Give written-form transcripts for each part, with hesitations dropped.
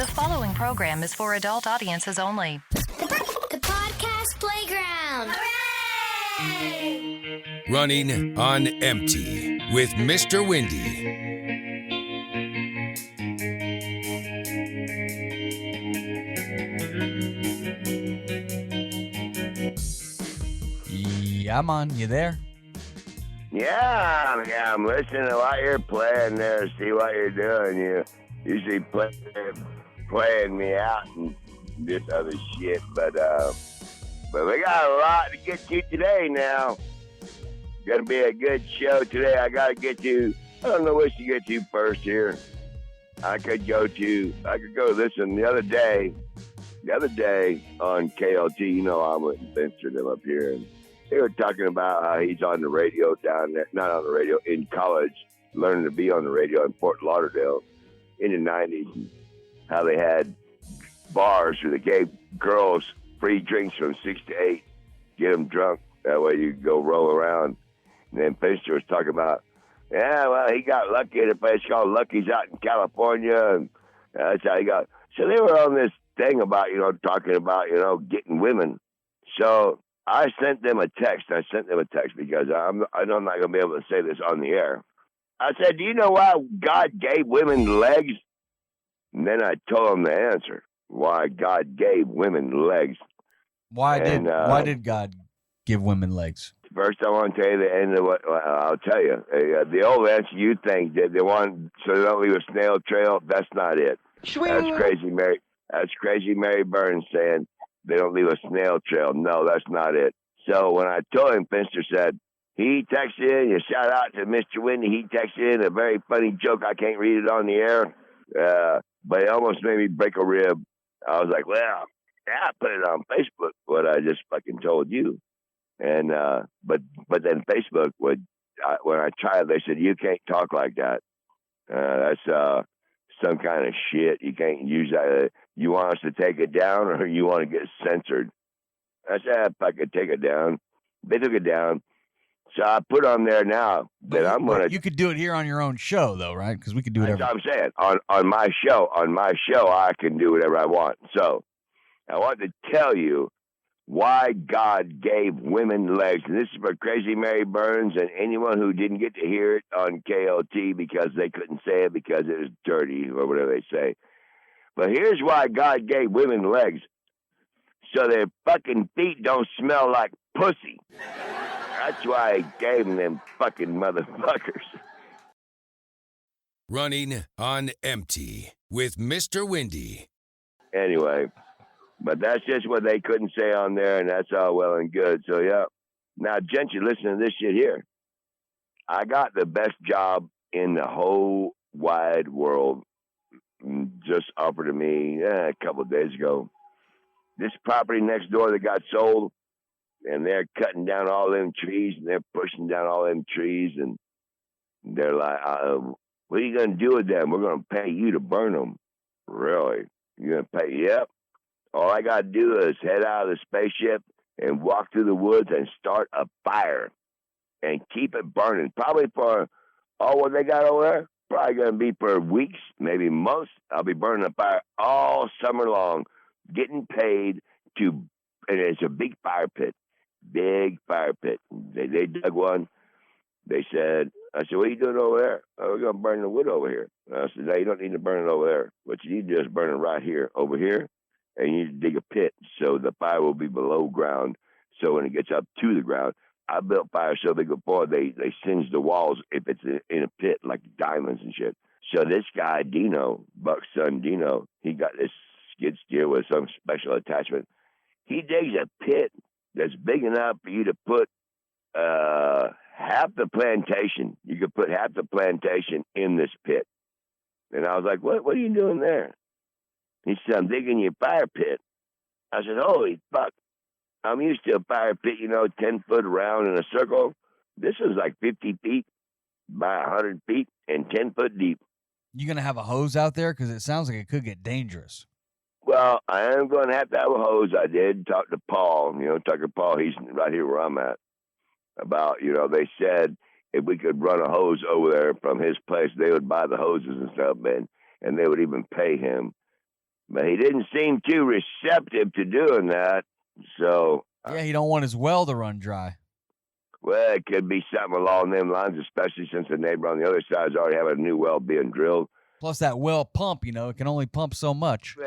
The following program is for adult audiences only. The Podcast Playground. Hooray! Running on Empty with Mr. Windy. Yeah, I'm on. You there? Yeah, I'm listening to what you're playing there, see what you're doing. You usually playing me out and this other shit, but we got a lot to get to today now. Gonna be a good show today. I don't know what to get to first here. I could go listen the other day on KLT, you know, I'm with Spencer them up here, and they were talking about how he's on the radio down there, not on the radio, in college, learning to be on the radio in Fort Lauderdale in the 90s, and how they had bars where they gave girls free drinks from 6 to 8, get them drunk. That way you could go roll around. And then Finster was talking about, yeah, well, he got lucky at a place called Lucky's out in California, and that's how he got. So they were on this thing about, talking about, getting women. So I sent them a text. Because I know I'm not going to be able to say this on the air. I said, do you know why God gave women legs? And then I told them the answer, why God gave women legs. Why did God give women legs? First, I want to tell you the end of what I'll tell you. The old answer you think that they want so they don't leave a snail trail. That's not it. That's crazy, Mary Burns saying they don't leave a snail trail. No, that's not it. So when I told him, Finster said he texted in. A shout out to Mr. Windy. He texted in a very funny joke. I can't read it on the air, but it almost made me break a rib. I was like, well, yeah, I put it on Facebook. What I just fucking told you. And but then Facebook when I tried, they said you can't talk like that. That's some kind of shit. You can't use that. You want us to take it down, or you want to get censored? I said if I could take it down. They took it down. So I put on there now that I'm gonna. You could do it here on your own show, though, right? Because we could do whatever. That's what I'm saying. On my show, I can do whatever I want. So I want to tell you why God gave women legs. And this is for Crazy Mary Burns and anyone who didn't get to hear it on KLT because they couldn't say it because it was dirty or whatever they say. But here's why God gave women legs. So their fucking feet don't smell like pussy. That's why he gave them fucking motherfuckers. Running on Empty with Mr. Windy. Anyway. But that's just what they couldn't say on there, and that's all well and good. So, yeah. Now, gents, you listen to this shit here. I got the best job in the whole wide world just offered to me a couple of days ago. This property next door that got sold, and they're cutting down all them trees, and they're pushing down all them trees, and they're like, what are you going to do with them? We're going to pay you to burn them. Really? You're going to pay? Yep. All I got to do is head out of the spaceship and walk through the woods and start a fire and keep it burning. Probably for, what they got over there? Probably going to be for weeks, maybe months. I'll be burning a fire all summer long, getting paid and it's a big fire pit. Big fire pit. They dug one. I said, what are you doing over there? Oh, we're going to burn the wood over here. I said, no, you don't need to burn it over there. What you need to do is burn it right here, over here. And you need to dig a pit so the fire will be below ground. So when it gets up to the ground, I built fire so big before they singe the walls if it's in a pit like diamonds and shit. So this guy, Dino, Buck's son Dino, he got this skid steer with some special attachment. He digs a pit that's big enough for you to put half the plantation. You could put half the plantation in this pit. And I was like, what are you doing there? He said, I'm digging your fire pit. I said, holy fuck. I'm used to a fire pit, 10 foot around in a circle. This is like 50 feet by 100 feet and 10 foot deep. You going to have a hose out there? Because it sounds like it could get dangerous. Well, I am going to have a hose. I did talk to Paul, Tucker Paul. He's right here where I'm at. About, they said if we could run a hose over there from his place, they would buy the hoses and stuff, man. And they would even pay him But he didn't seem too receptive to doing that. So yeah, he don't want his well to run dry. Well, it could be something along them lines, especially since the neighbor on the other side is already having a new well being drilled. Plus that well pump, it can only pump so much.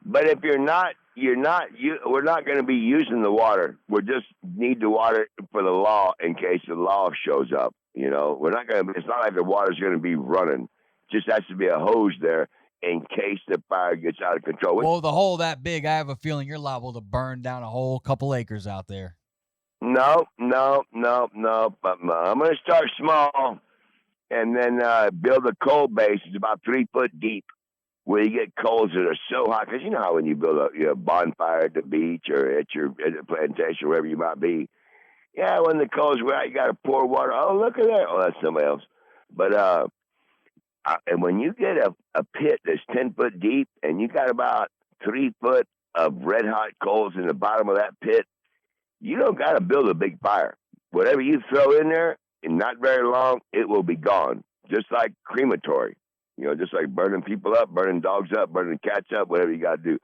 But if we're not going to be using the water. We just need the water for the law in case the law shows up. We're not going to. It's not like the water's going to be running. Just has to be a hose there in case the fire gets out of control. Well, the hole that big, I have a feeling you're liable to burn down a whole couple acres out there. No. But I'm going to start small and then build a coal base. It's about 3 foot deep where you get coals that are so hot. Because you know how when you build a bonfire at the beach or at the plantation, wherever you might be. Yeah, when the coals are out, you got to pour water. Oh, look at that. Oh, that's somebody else. But and when you get a pit that's 10 foot deep and you got about 3 foot of red hot coals in the bottom of that pit, you don't got to build a big fire. Whatever you throw in there, in not very long, it will be gone. Just like crematory. Just like burning people up, burning dogs up, burning cats up, whatever you got to do.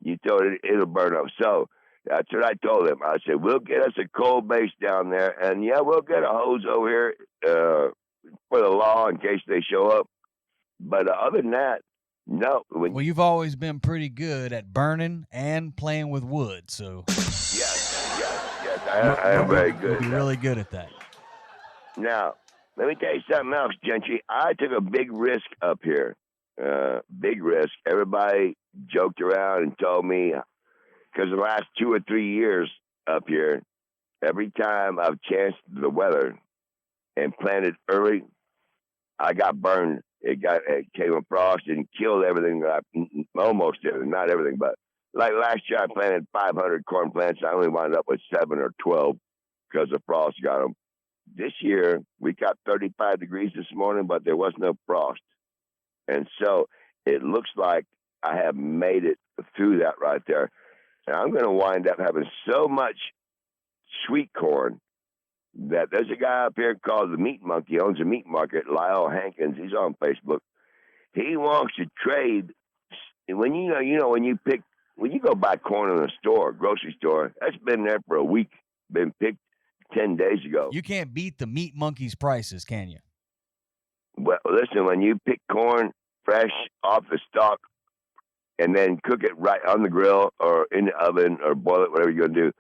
You throw it, it'll burn up. So that's what I told him. I said, we'll get us a coal base down there, and yeah, we'll get a hose over here for the law in case they show up. But other than that, no. Well, you've always been pretty good at burning and playing with wood, so. Yes. I am very good. You're really good at that. Now, let me tell you something else, Gentry. I took a big risk up here. Big risk. Everybody joked around and told me, because the last 2 or 3 years up here, every time I've chanced the weather and planted early, I got burned. It came a frost and killed everything. Almost everything, not everything, but like last year, I planted 500 corn plants. I only wound up with 7 or 12 because the frost got them. This year, we got 35 degrees this morning, but there was no frost. And so it looks like I have made it through that right there. And I'm going to wind up having so much sweet corn that there's a guy up here called the Meat Monkey. He owns a meat market, Lyle Hankins. He's on Facebook. He wants to trade. When when you go buy corn in a store, grocery store, that's been there for a week, been picked 10 days ago. You can't beat the Meat Monkey's prices, can you? Well, listen, when you pick corn fresh off the stalk and then cook it right on the grill or in the oven or boil it, whatever you're going to do,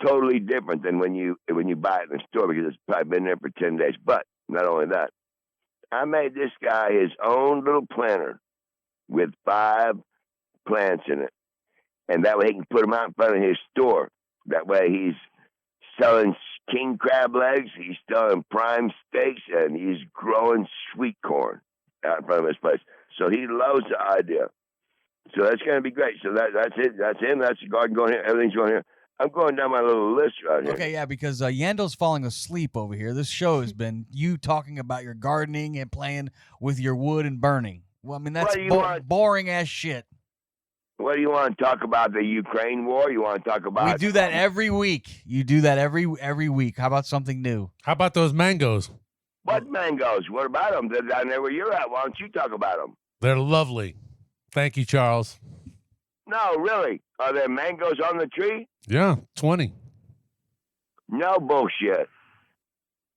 totally different than when you buy it in the store because it's probably been there for 10 days. But not only that, I made this guy his own little planter with 5 plants in it. And that way he can put them out in front of his store. That way he's selling king crab legs, he's selling prime steaks, and he's growing sweet corn out in front of his place. So he loves the idea. So that's going to be great. So that's it. That's him. That's the garden going here. Everything's going here. I'm going down my little list right here. Okay, yeah, because Yando's falling asleep over here. This show has been you talking about your gardening and playing with your wood and burning. Well, I mean, that's boring as shit. What do you want to talk about? The Ukraine war? You want to talk about? We do that every week. You do that every week. How about something new? How about those mangoes? What mangoes? What about them? They're down there where you're at. Why don't you talk about them? They're lovely. Thank you, Charles. No, really. Are there mangoes on the tree? Yeah, 20. No bullshit.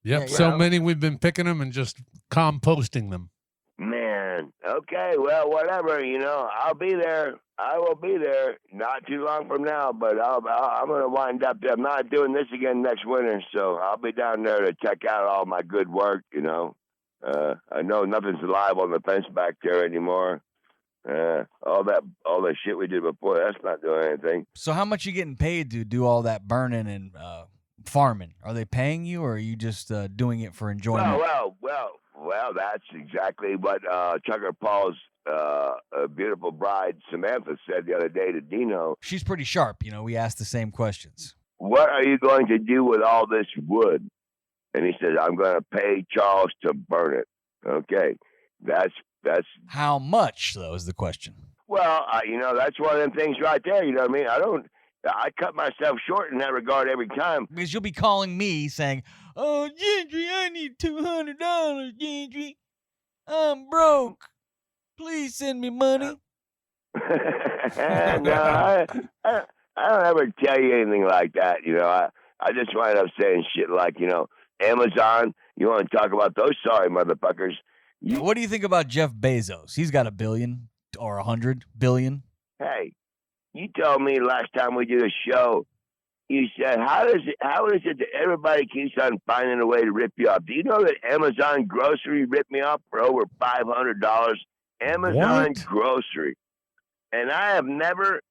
Yep, so many we've been picking them and just composting them. Man, okay, well, whatever, I'll be there. I will be there not too long from now, but I'm going to wind up there. I'm not doing this again next winter, so I'll be down there to check out all my good work, I know nothing's alive on the fence back there anymore. All that shit we did before, that's not doing anything. So how much you getting paid to do all that burning and farming? Are they paying you, or are you just doing it for enjoyment? Well, that's exactly what Chucker Paul's beautiful bride, Samantha, said the other day to Dino. She's pretty sharp. We asked the same questions. What are you going to do with all this wood? And he said, I'm going to pay Charles to burn it. Okay, that's how much, though, is the question. Well, that's one of them things right there. You know what I mean? I cut myself short in that regard every time. Because you'll be calling me saying, "Oh, Gentry, I need $200, Gentry. I'm broke. Please send me money." No, I don't ever tell you anything like that. I just wind up saying shit like, Amazon. You want to talk about those sorry motherfuckers? What do you think about Jeff Bezos? He's got $1 billion or $100 billion. Hey, you told me last time we did a show. You said, how is it that everybody keeps on finding a way to rip you off? Do you know that Amazon Grocery ripped me off for over $500? Amazon Grocery. And I have never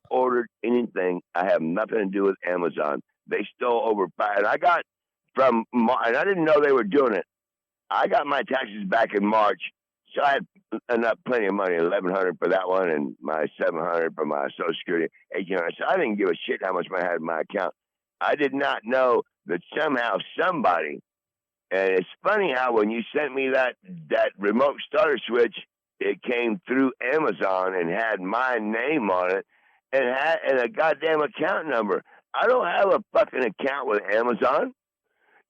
ordered anything. I have nothing to do with Amazon. They stole over $500. And I got and I didn't know they were doing it. I got my taxes back in March. So I had plenty of money, $1,100 for that one, and my $700 for my Social Security, $1,800. So I didn't give a shit how much I had in my account. I did not know that somehow somebody, and it's funny how when you sent me that remote starter switch, it came through Amazon and had my name on it and a goddamn account number. I don't have a fucking account with Amazon,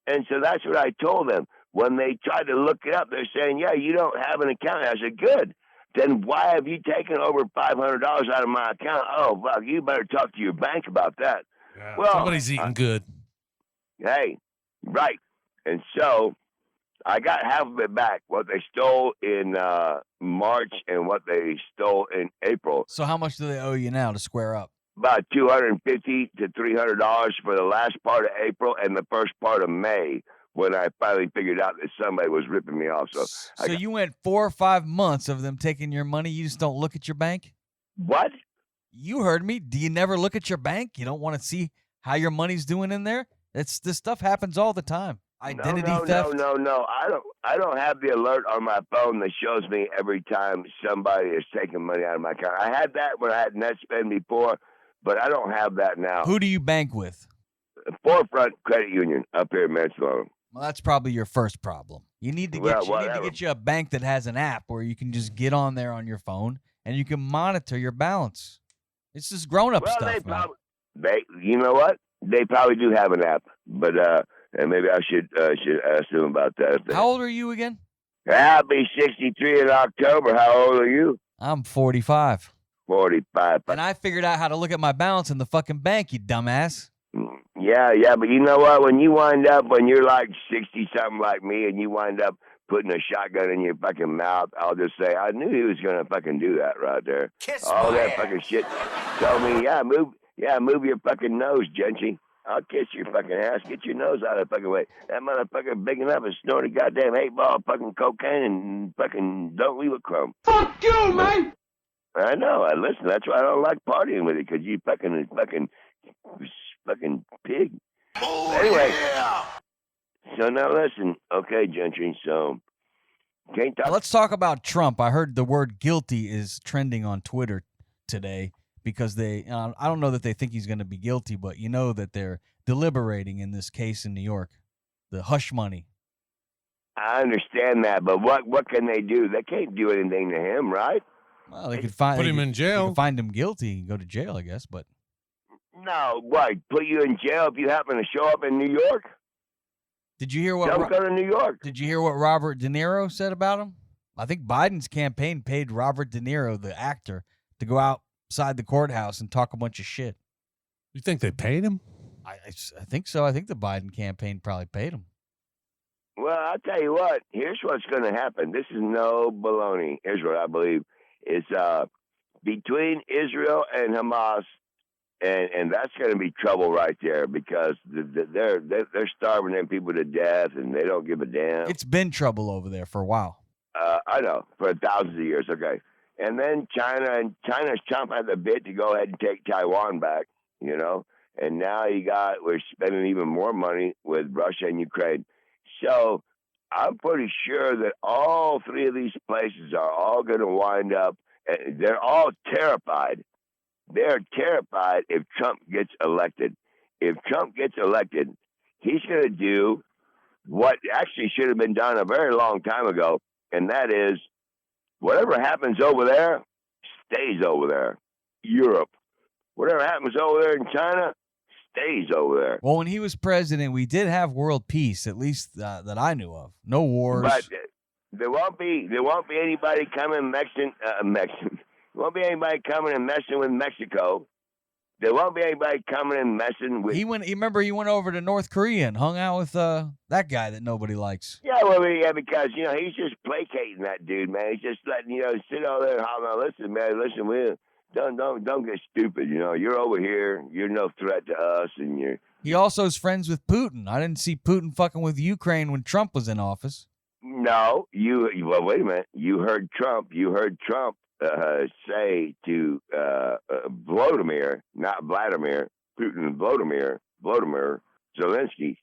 and so that's what I told them. When they tried to look it up, they're saying, yeah, you don't have an account. I said, good. Then why have you taken over $500 out of my account? Oh, fuck, you better talk to your bank about that. Yeah, well, somebody's eating good. Hey, right. And so I got half of it back, what they stole in March and what they stole in April. So how much do they owe you now to square up? About $250 to $300 for the last part of April and the first part of May, when I finally figured out that somebody was ripping me off. So you went 4 or 5 months of them taking your money. You just don't look at your bank? What? You heard me. Do you never look at your bank? You don't want to see how your money's doing in there? This stuff happens all the time. Identity theft. No. I don't have the alert on my phone that shows me every time somebody is taking money out of my account. I had that when I had NetSpend before, but I don't have that now. Who do you bank with? Forefront Credit Union up here in Mansalona. Well, that's probably your first problem. You need to get you a bank that has an app where you can just get on there on your phone and you can monitor your balance. It's just grown-up stuff, man. You know what? They probably do have an app, but and maybe I should ask them about that. How old are you again? I'll be 63 in October. How old are you? I'm 45. 45. And I figured out how to look at my balance in the fucking bank, you dumbass. Yeah, but you know what? When you're like 60-something like me, and you wind up putting a shotgun in your fucking mouth, I'll just say, I knew he was going to fucking do that right there. All that fucking shit told me, move your fucking nose, Gentry. I'll kiss your fucking ass. Get your nose out of the fucking way. That motherfucker big enough to snort a goddamn 8-ball fucking cocaine and fucking don't leave a crumb. Fuck you, man! I know. Listen, that's why I don't like partying with you, because you fucking pig. Oh, anyway, yeah. So now listen, okay, Gentry. So can't talk. Let's talk about Trump. I heard the word guilty is trending on Twitter today because I don't know that they think he's going to be guilty, but you know that they're deliberating in this case in New York, the hush money. I understand that, but what can they do? They can't do anything to him, right? Well, they could put him in jail. They could find him guilty and go to jail, I guess, but. No, what? Put you in jail if you happen to show up in New York? Did you hear what? Don't go to New York. Did you hear what Robert De Niro said about him? I think Biden's campaign paid Robert De Niro, the actor, to go outside the courthouse and talk a bunch of shit. You think they paid him? I think so. I think the Biden campaign probably paid him. Well, I'll tell you what. Here's what's going to happen. This is no baloney. Here's what I believe. It's between Israel and Hamas. And that's going to be trouble right there, because they're starving them people to death, and they don't give a damn. It's been trouble over there for a while. I know, for thousands of years. Okay, and then China's chomping at the bit to go ahead and take Taiwan back. And now we're spending even more money with Russia and Ukraine. So I'm pretty sure that all three of these places are all going to wind up. They're all terrified. They're terrified if Trump gets elected. If Trump gets elected, he's going to do what actually should have been done a very long time ago, and that is whatever happens over there stays over there. Europe. Whatever happens over there in China stays over there. Well, when he was president, we did have world peace, at least that I knew of. No wars. But there won't be anybody coming Mexican. Won't be anybody coming and messing with Mexico. There won't be anybody coming and messing with. He went over to North Korea and hung out with that guy that nobody likes. Yeah, well, yeah, because he's just placating that dude, man. He's just letting sit over there and holler. Listen, man, we don't get stupid. You're over here. You're no threat to us, and you're. He also is friends with Putin. I didn't see Putin fucking with Ukraine when Trump was in office. No, well, wait a minute. You heard Trump say to Volodymyr, not Vladimir, Putin, Volodymyr Zelensky,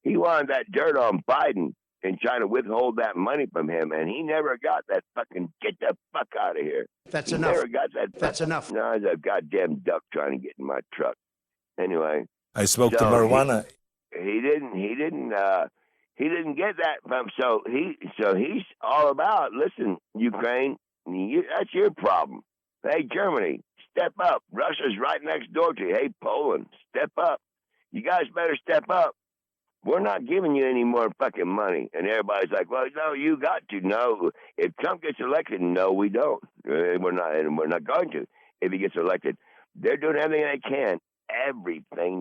he wanted that dirt on Biden and trying to withhold that money from him, and he never got that fucking get the fuck out of here. That's he enough. Never got that. That's enough. No, there's a goddamn duck trying to get in my truck. Anyway, I smoked the marijuana. He didn't get that from. So he's all about. Listen, Ukraine. That's your problem. Hey, Germany, step up. Russia's right next door to you. Hey, Poland, step up. You guys better step up. We're not giving you any more fucking money. And everybody's like, well, no, you got to. No. If Trump gets elected, no, we don't. We're not going to. If he gets elected, they're doing everything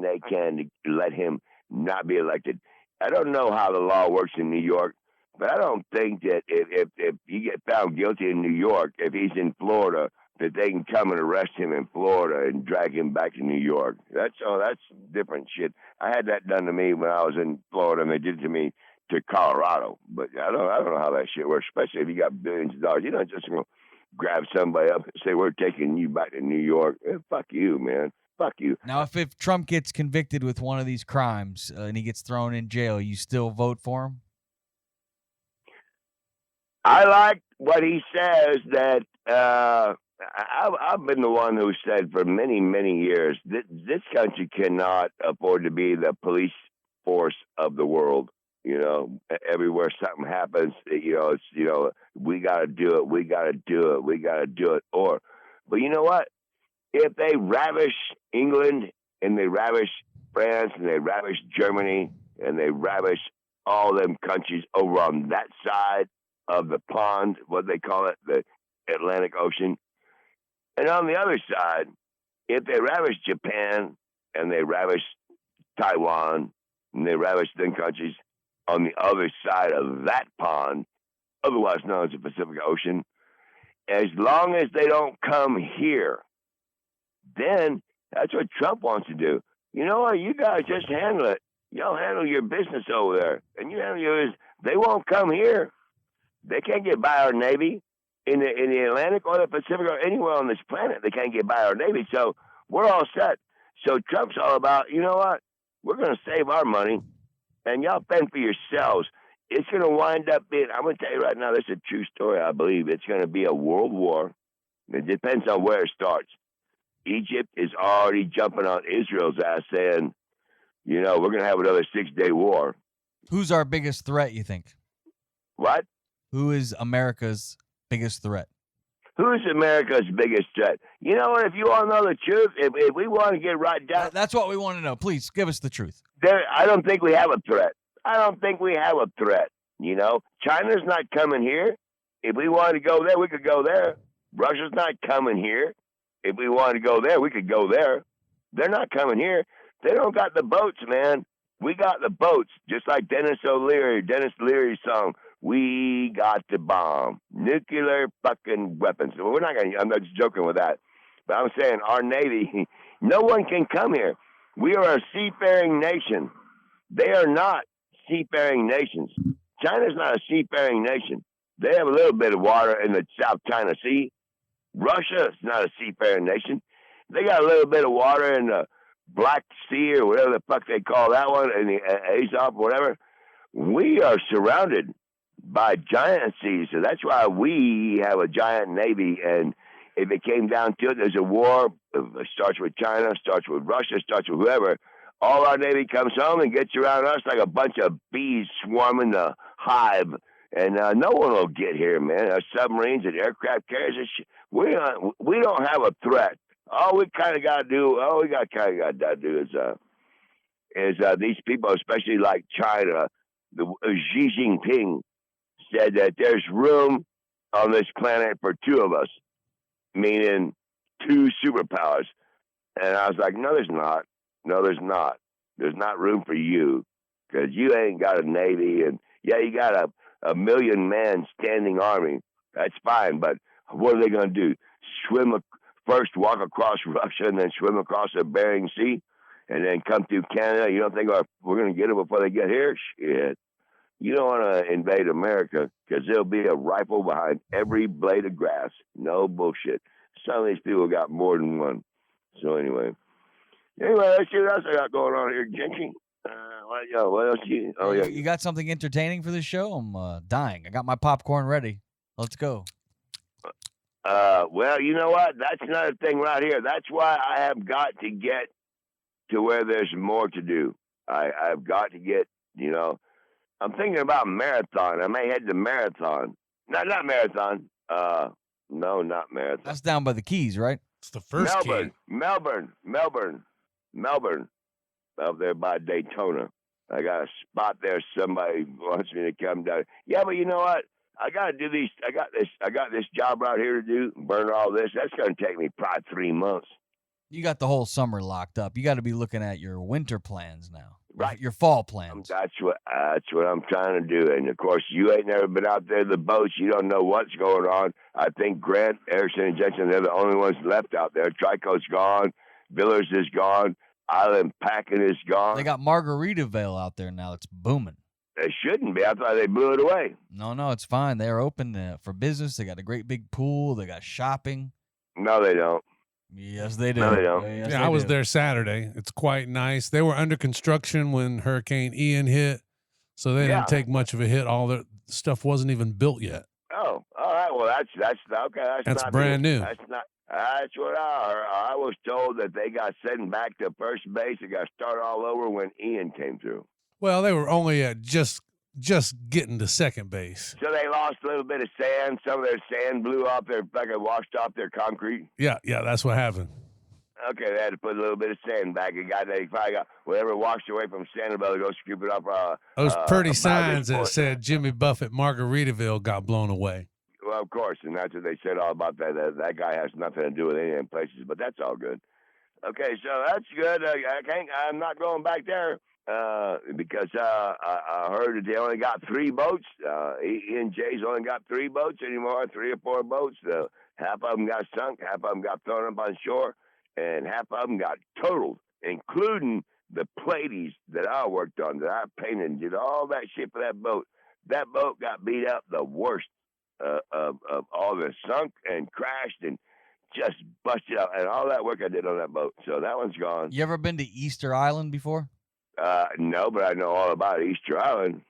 they can to let him not be elected. I don't know how the law works in New York. But I don't think that if you get found guilty in New York, if he's in Florida, that they can come and arrest him in Florida and drag him back to New York. That's different shit. I had that done to me when I was in Florida, and they did it to me to Colorado. But I don't know how that shit works, especially if you got billions of dollars. You're not just going to grab somebody up and say, we're taking you back to New York. Fuck you, man. Fuck you. Now, if Trump gets convicted with one of these crimes and he gets thrown in jail, you still vote for him? I like what he says that I've been the one who said for many, many years that this country cannot afford to be the police force of the world. Everywhere something happens, we got to do it. We got to do it. We got to do it. But you know what? If they ravish England and they ravish France and they ravish Germany and they ravish all them countries over on that side of the pond, what they call it, the Atlantic Ocean. And on the other side, if they ravish Japan and they ravish Taiwan and they ravish them countries on the other side of that pond, otherwise known as the Pacific Ocean, as long as they don't come here, then that's what Trump wants to do. You know what? You guys just handle it. Y'all handle your business over there. And you handle yours. They won't come here. They can't get by our Navy in the Atlantic or the Pacific or anywhere on this planet. They can't get by our Navy. So we're all set. So Trump's all about, you know what? We're going to save our money, and y'all fend for yourselves. It's going to wind up being, I'm going to tell you right now, this is a true story, I believe. It's going to be a world war. It depends on where it starts. Egypt is already jumping on Israel's ass saying, we're going to have another 6-day war. Who's our biggest threat, you think? What? Who is America's biggest threat? Who's America's biggest threat? You know what? If you want to know the truth, if we want to get right down... That's what we want to know. Please, give us the truth. I don't think we have a threat. China's not coming here. If we wanted to go there, we could go there. Russia's not coming here. If we wanted to go there, we could go there. They're not coming here. They don't got the boats, man. We got the boats, just like Dennis Leary's song, We Got the Bomb. Nuclear fucking weapons. Well, I'm not just joking with that. But I'm saying our Navy, no one can come here. We are a seafaring nation. They are not seafaring nations. China's not a seafaring nation. They have a little bit of water in the South China Sea. Russia is not a seafaring nation. They got a little bit of water in the Black Sea or whatever the fuck they call that one, in the Azov or whatever. We are surrounded by giant seas, so that's why we have a giant Navy. And if it came down to it, there's a war. It starts with China, starts with Russia, starts with whoever. All our Navy comes home and gets around us like a bunch of bees swarming the hive. And no one will get here, man. Our submarines and aircraft carriers and shit. We don't have a threat. All we kind of got to do, is these people, especially like China, Xi Jinping said that there's room on this planet for two of us. meaning 2 superpowers. And I was like, no, there's not. No, there's not. There's not room for you because you ain't got a navy. And, yeah, you got a million-man standing army. That's fine, but what are they going to do? First walk across Russia and then swim across the Bering Sea and then come through Canada? You don't think we're going to get them before they get here? Shit. You don't want to invade America because there'll be a rifle behind every blade of grass. No bullshit. Some of these people got more than one. So anyway, let's see what else I got going on here, Jinky. What else you? Oh yeah, You got something entertaining for this show? I'm dying. I got my popcorn ready. Let's go. Well, you know what? That's another thing right here. That's why I have got to get to where there's more to do. I've got to get. I'm thinking about marathon. I may head to marathon. Not marathon. No, not marathon. That's down by the Keys, right? It's the first key. Melbourne, up there by Daytona. I got a spot there. Somebody wants me to come down. Yeah, but you know what? I got to do these. I got this job right here to do. Burn all this. That's going to take me probably 3 months. You got the whole summer locked up. You got to be looking at your winter plans now. Right. Your fall plans. That's what I'm trying to do. And of course, you ain't never been out there the boats. You don't know what's going on. I think Grant, Erickson, and Jensen, they're the only ones left out there. Trico's gone. Villers is gone. Island Packing is gone. They got Margaritaville out there now. It's booming. They shouldn't be. I thought they blew it away. No, it's fine. They're open for business. They got a great big pool. They got shopping. No, they don't. Yes, they do. No, they don't. Yes, Yeah, they I was do. there Saturday. It's quite nice. They were under construction when Hurricane Ian hit, so they didn't take much of a hit. All their stuff wasn't even built yet. Oh, all right. Well, that's okay. That's not brand new. That's not. That's what I heard. I was told that they got sent back to first base. They got to start all over when Ian came through. Well, they were only at just getting to second base. So they lost a little bit of sand. Some of their sand blew off their fucking washed off their concrete. Yeah, that's what happened. Okay, they had to put a little bit of sand back. They probably got whatever washed away from Sanibel to go scoop it up. Those pretty about signs this that point. said Jimmy Buffett Margaritaville got blown away. Well, of course, and that's what they said all about that. That guy has nothing to do with any of them places, but that's all good. Okay, so that's good. I'm not going back there because I heard that they only got 3 boats. E&J's only got 3 boats anymore, 3 or 4 boats. Half of them got sunk, half of them got thrown up on shore, and half of them got totaled, including the platies that I worked on, that I painted and did all that shit for that boat. That boat got beat up the worst. Of all the sunk and crashed and just busted out, and all that work I did on that boat. So that one's gone. You ever been to Easter Island before? No, but I know all about Easter Island.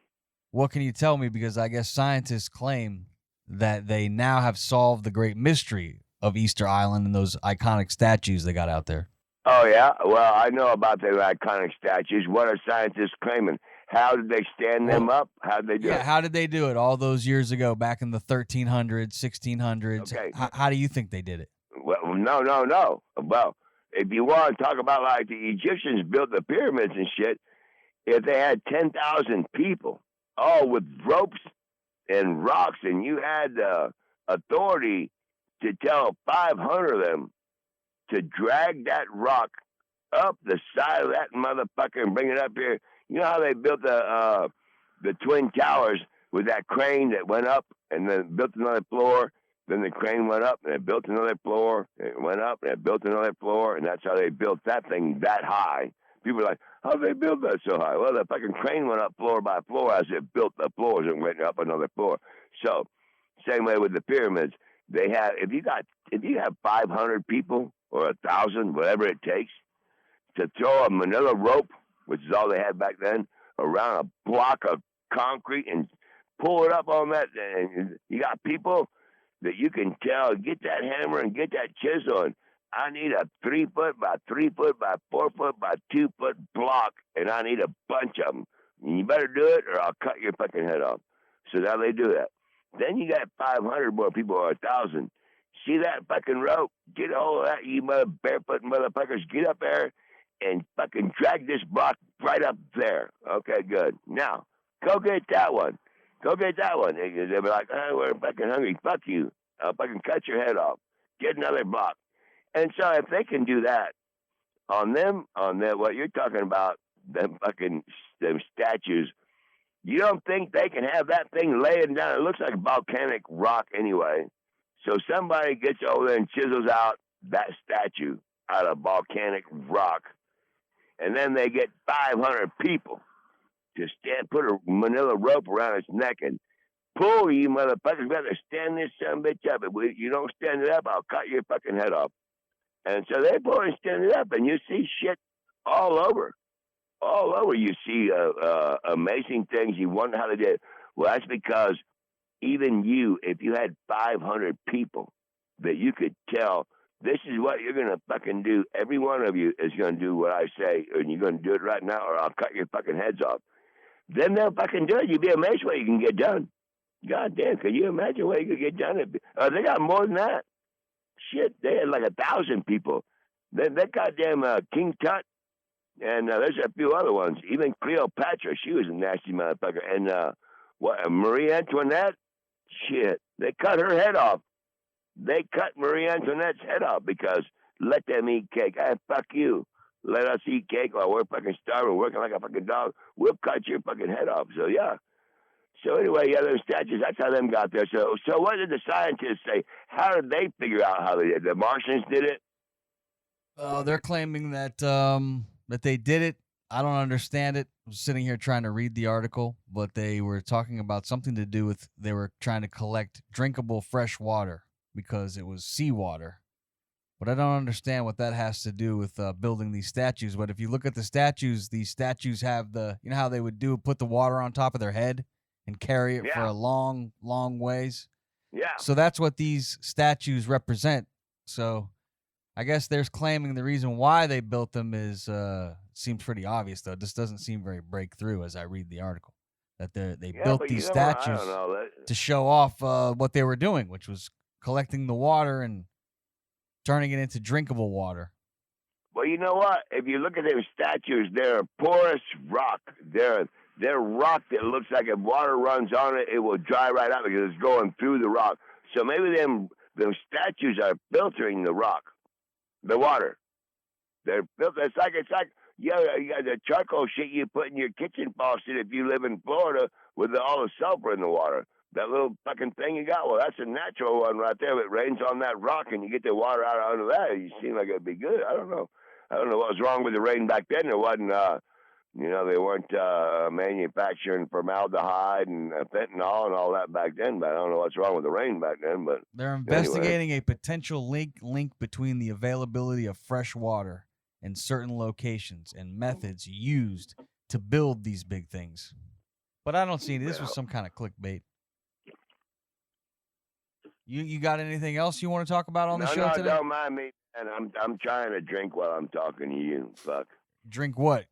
What can you tell me? Because I guess scientists claim that they now have solved the great mystery of Easter Island and those iconic statues they got out there. Oh, yeah? Well, I know about the iconic statues. What are scientists claiming? How did they stand them up? How did they do it? How did they do it all those years ago, back in the 1300s, 1600s? Okay. How do you think they did it? Well, no. Well, if you want to talk about like the Egyptians built the pyramids and shit, if they had 10,000 people, all with ropes and rocks, and you had the authority to tell 500 of them to drag that rock up the side of that motherfucker and bring it up here. You know how they built the Twin Towers with that crane that went up and then built another floor? Then the crane went up and it built another floor. It went up and it built another floor, and that's how they built that thing that high. People are like, how they build that so high? Well, the fucking crane went up floor by floor as it built the floors and went up another floor. So, same way with the pyramids. They have if you have 500 people or 1,000, whatever it takes, to throw a manila rope, which is all they had back then, around a block of concrete and pull it up on that. And you got people that you can tell, get that hammer and get that chisel, and I need a 3 foot by 3 foot by 4 foot by 2 foot block, and I need a bunch of them. And you better do it or I'll cut your fucking head off. So now they do that. Then you got 500 more people or 1,000. See that fucking rope? Get a hold of that, you barefoot motherfuckers. Get up there and fucking drag this block right up there. Okay, good. Now, go get that one. Go get that one. They'll be like, oh, we're fucking hungry. Fuck you. I'll fucking cut your head off. get another block. And so if they can do that on what you're talking about, them statues, you don't think they can have that thing laying down? It looks like volcanic rock anyway. So somebody gets over there and chisels out that statue out of volcanic rock, and then they get 500 people to put a manila rope around its neck and pull you motherfuckers. Better stand this son of a bitch up. If you don't stand it up, I'll cut your fucking head off. And so they pull and stand it up, and you see shit all over. All over, you see amazing things. You wonder how they did it. Well, that's because even you, if you had 500 people that you could tell, this is what you're going to fucking do. Every one of you is going to do what I say, and you're going to do it right now, or I'll cut your fucking heads off. Then they'll fucking do it. You'd be amazed what you can get done. God damn, can you imagine what you could get done? They got more than that. Shit, they had like 1,000 people. That goddamn King Tut, and there's a few other ones. Even Cleopatra, she was a nasty motherfucker. And Marie Antoinette, shit, they cut her head off. They cut Marie Antoinette's head off because let them eat cake. Hey, fuck you. Let us eat cake while we're fucking starving, working like a fucking dog. We'll cut your fucking head off. So, yeah. So, anyway, yeah, those statues, that's how them got there. So what did the scientists say? How did they figure out how they did it? The Martians did it? They're claiming that that they did it. I don't understand it. I was sitting here trying to read the article, but they were talking about something to do with they were trying to collect drinkable fresh water because it was seawater. But I don't understand what that has to do with building these statues. But if you look at the statues, these statues have you know how they would put the water on top of their head and carry it for a long, long ways? Yeah. So that's what these statues represent. So I guess they're claiming the reason why they built them is seems pretty obvious, though. This doesn't seem very breakthrough as I read the article. That they built these statues to show off what they were doing, which was collecting the water and turning it into drinkable water. Well, you know what? If you look at their statues, they're porous rock. They're rock that looks like if water runs on it, it will dry right out because it's going through the rock. So maybe them statues are filtering the rock, the water. They're filtering. It's like you got the charcoal shit you put in your kitchen faucet if you live in Florida with all the sulfur in the water. That little fucking thing you got, well, that's a natural one right there. If it rains on that rock and you get the water out under that, you seem like it'd be good. I don't know what was wrong with the rain back then. There wasn't, they weren't manufacturing formaldehyde and fentanyl and all that back then. But I don't know what's wrong with the rain back then. But they're investigating a potential link between the availability of fresh water in certain locations and methods used to build these big things. But I don't see this was some kind of clickbait. You got anything else you want to talk about on the show today? No, don't mind me. And I'm trying to drink while I'm talking to you. Fuck. Drink what?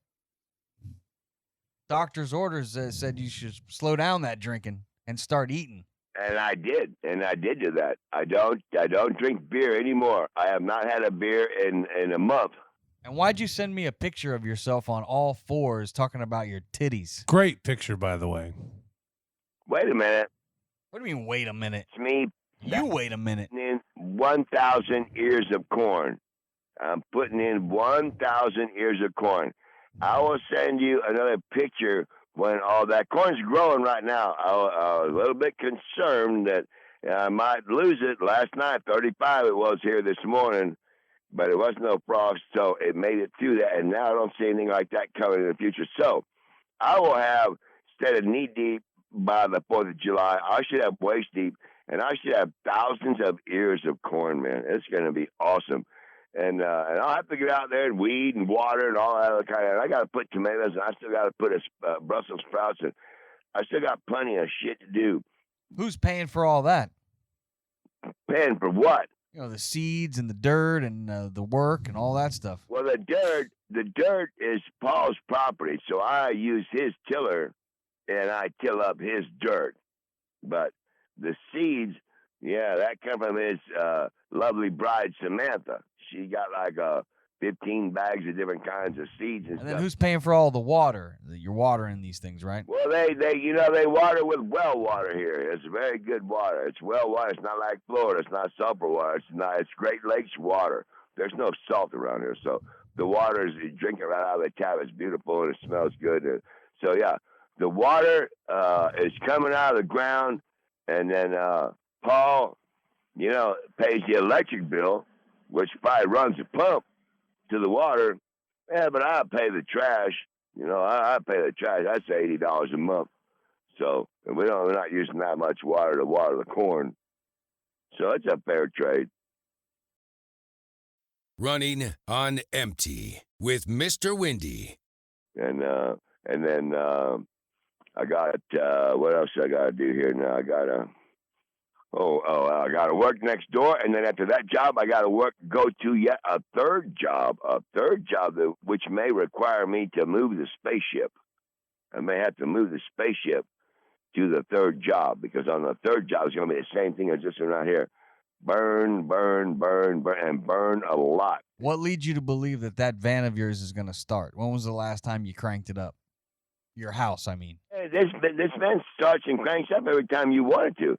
Doctor's orders said you should slow down that drinking and start eating. And I did do that. I don't drink beer anymore. I have not had a beer in a month. And why'd you send me a picture of yourself on all fours talking about your titties? Great picture, by the way. Wait a minute. What do you mean, wait a minute? It's me. You wait a minute. In 1,000 ears of corn. I'm putting in 1,000 ears of corn. I will send you another picture when all that corn's growing right now. I was a little bit concerned that I might lose it. Last night, 35 it was here this morning, but it was no frost, so it made it through that, and now I don't see anything like that coming in the future. So I will have, instead of knee-deep by the 4th of July, I should have waist-deep, and I should have thousands of ears of corn, man. It's going to be awesome. And I'll have to get out there and weed and water and all that other kind of. And I got to put tomatoes, and I still got to put Brussels sprouts, and I still got plenty of shit to do. Who's paying for all that? Paying for what? You know, the seeds and the dirt and the work and all that stuff. Well, the dirt is Paul's property, so I use his tiller, and I till up his dirt. But the seeds, yeah, that come from his lovely bride, Samantha. She got like 15 bags of different kinds of seeds and And stuff. then who's paying for all the water? You're watering these things, right? Well, they water with well water here. It's very good water. It's well water. It's not like Florida. It's not sulfur water. It's Great Lakes water. There's no salt around here, so the water is, you drink it right out of the tap. It's beautiful and it smells good. So yeah, the water is coming out of the ground, and then Paul, pays the electric bill, which probably runs the pump to the water. Yeah, but I pay the trash. I pay the trash. That's $80 a month. So we're not using that much water to water the corn. So it's a fair trade. Running on empty with Mr. Windy. And then I got what else I got to do here now? I got to I got to work next door, and then after that job, I got to go to yet a third job, which may require me to move the spaceship. I may have to move the spaceship to the third job, because on the third job it's going to be the same thing as this one right here. Burn, burn, burn, burn, and burn a lot. What leads you to believe that van of yours is going to start? When was the last time you cranked it up? Your house, I mean. Hey, this van starts and cranks up every time you want it to.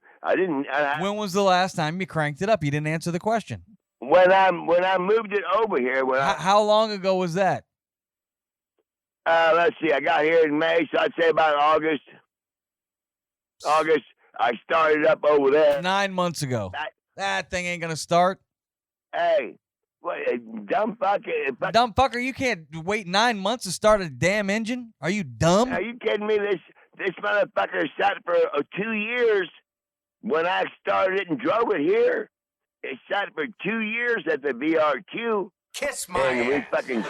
When was the last time you cranked it up? You didn't answer the question. When I moved it over here. How long ago was that? Let's see. I got here in May, so I'd say about August. I started up over there. 9 months ago. That thing ain't gonna start. Hey, what, dumb fucker! Dumb fucker, you can't wait 9 months to start a damn engine. Are you dumb? Are you kidding me? This motherfucker sat for 2 years when I started it and drove it here. It sat for 2 years at the VRQ. Kiss my And we ass. fucking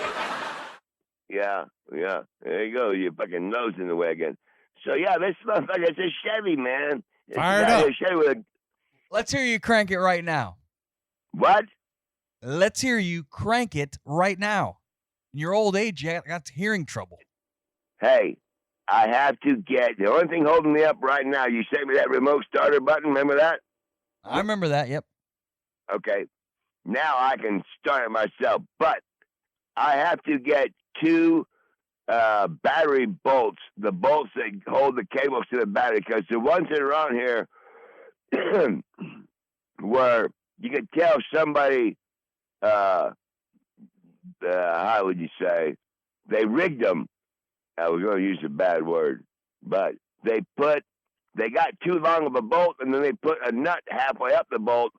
yeah. There you go. Your fucking nose in the way again. So yeah, this motherfucker, it's a Chevy, man. Fire it up. A Chevy with a Let's hear you crank it right now. what? Let's hear you crank it right now. In your old age, you got hearing trouble. Hey, I have to get the only thing holding me up right now. You sent me that remote starter button. Remember that? I remember that, yep. Okay. Now I can start it myself, but I have to get 2 battery bolts, the bolts that hold the cables to the battery, because the ones that are on here where you could tell somebody, how would you say, they rigged them. I was going to use a bad word, but they got too long of a bolt, and then they put a nut halfway up the bolt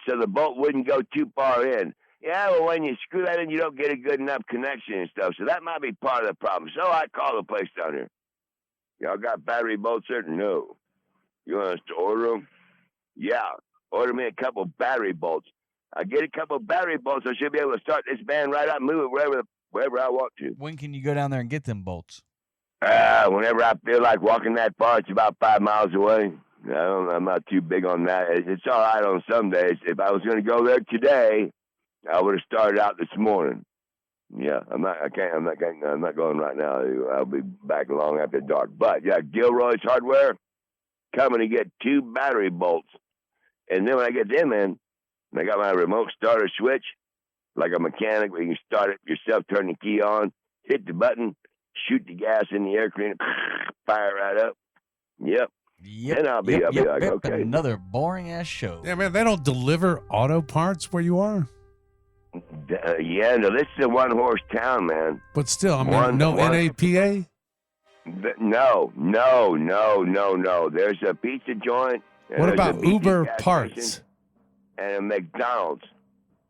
so the bolt wouldn't go too far in. Yeah, well, when you screw that in, you don't get a good enough connection and stuff. So that might be part of the problem. So I call the place down here. Y'all got battery bolts there? No. You want us to order them? Yeah. Order me a couple battery bolts. I get a couple battery bolts, I should be able to start this van right up and move it wherever I want to. When can you go down there and get them bolts? Whenever I feel like walking that far, it's about 5 miles away. I'm not too big on that. It's all right on some days. If I was going to go there today, I would have started out this morning. Yeah, I'm not going right now. I'll be back long after dark. But yeah, Gilroy's Hardware, coming to get 2 battery bolts. And then when I get them in, I got my remote starter switch, like a mechanic where you can start it yourself, turn the key on, hit the button, shoot the gas in the air cleaner, fire right up. Yep. Then I'll be like, okay. Another boring ass show. Yeah, man, they don't deliver auto parts where you are. Yeah, no, this is a 1-horse town, man. But still, I mean, no NAPA? No. There's a pizza joint. What about Uber parts? And a McDonald's.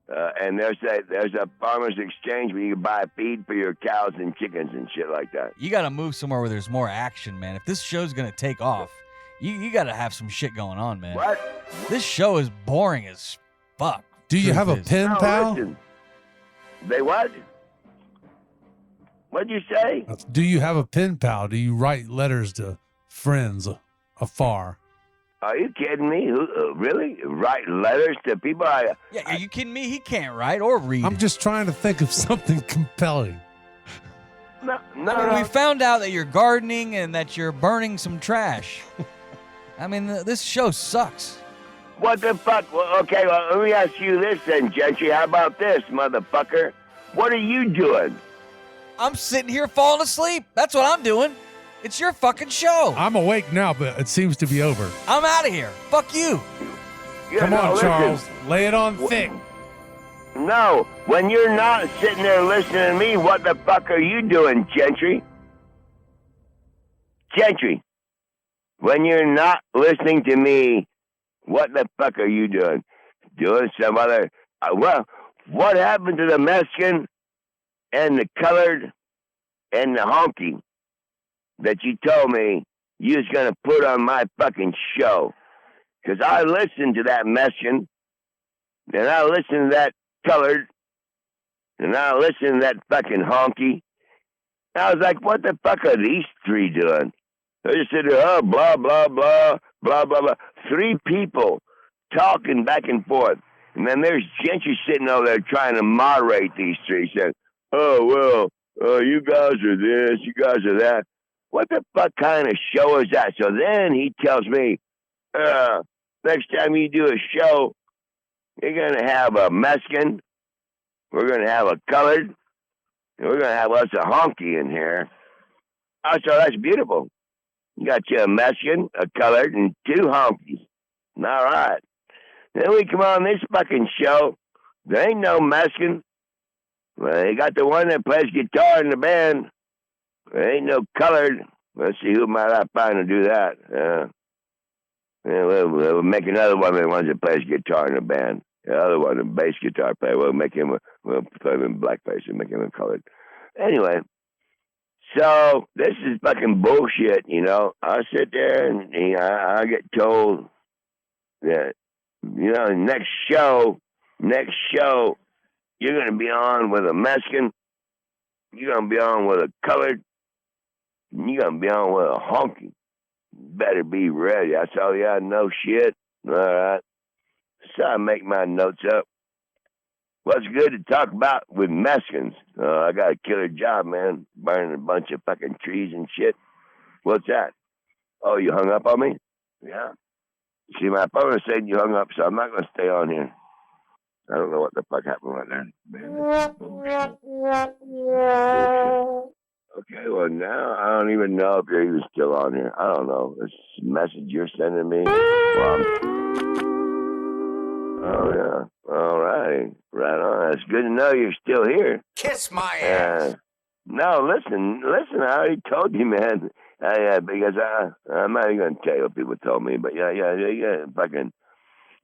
And there's a farmer's exchange where you can buy feed for your cows and chickens and shit like that. You got to move somewhere where there's more action, man. If this show's going to take off, you got to have some shit going on, man. What? This show is boring as fuck. Do you have a pen pal? Listen. They what? What'd you say? Do you have a pen pal? Do you write letters to friends afar? Are you kidding me? Really? Write letters to people? Yeah, are you kidding me? He can't write or read. I'm just trying to think of something compelling. No. I mean, we found out that you're gardening and that you're burning some trash. I mean, this show sucks. What the fuck? Well, okay, let me ask you this then, Gentry. How about this, motherfucker? What are you doing? I'm sitting here falling asleep. That's what I'm doing. It's your fucking show. I'm awake now, but it seems to be over. I'm out of here. Fuck you. Yeah, Come no, on, listen. Charles. Lay it on thick. No, when you're not sitting there listening to me, what the fuck are you doing, Gentry? Gentry, when you're not listening to me, what the fuck are you doing? Doing some other... well, what happened to the Mexican and the colored and the honky that you told me you was going to put on my fucking show? Because I listened to that Mexican, and I listened to that colored, and I listened to that fucking honky. I was like, what the fuck are these three doing? They just said, oh, blah, blah, blah, blah, blah, blah. Three people talking back and forth. And then there's Gentry sitting over there trying to moderate these three, saying, oh, well, you guys are this, you guys are that. What the fuck kind of show is that? So then he tells me, next time you do a show, you're going to have a Mexican, we're going to have a colored, and we're going to have us a honky in here. I thought that's beautiful. You got you a Mexican, a colored, and two honkies. All right. Then we come on this fucking show. There ain't no Mexican. Well, they got the one that plays guitar in the band. There ain't no colored. Let's see, who might I find to do that? We'll make another one of the ones that plays guitar in the band. The other one, the bass guitar player, we'll play him in blackface and make him in colored. Anyway, so this is fucking bullshit, you know. I sit there and I get told that, you know, next show, you're going to be on with a Mexican, you're going to be on with a colored, and you're going to be on with a honky. Better be ready. I tell you, I know shit. All right. So I make my notes up. What's good to talk about with Mexicans? I got a killer job, man. Burning a bunch of fucking trees and shit. What's that? Oh, you hung up on me? Yeah. See, my phone is saying you hung up, so I'm not going to stay on here. I don't know what the fuck happened right there. Okay, well, now I don't even know if you're even still on here. I don't know. This message you're sending me. Oh, yeah. All right. Right on. It's good to know you're still here. Kiss my ass. No, listen. I already told you, man. Because I'm not even going to tell you what people told me. But, yeah. Fucking,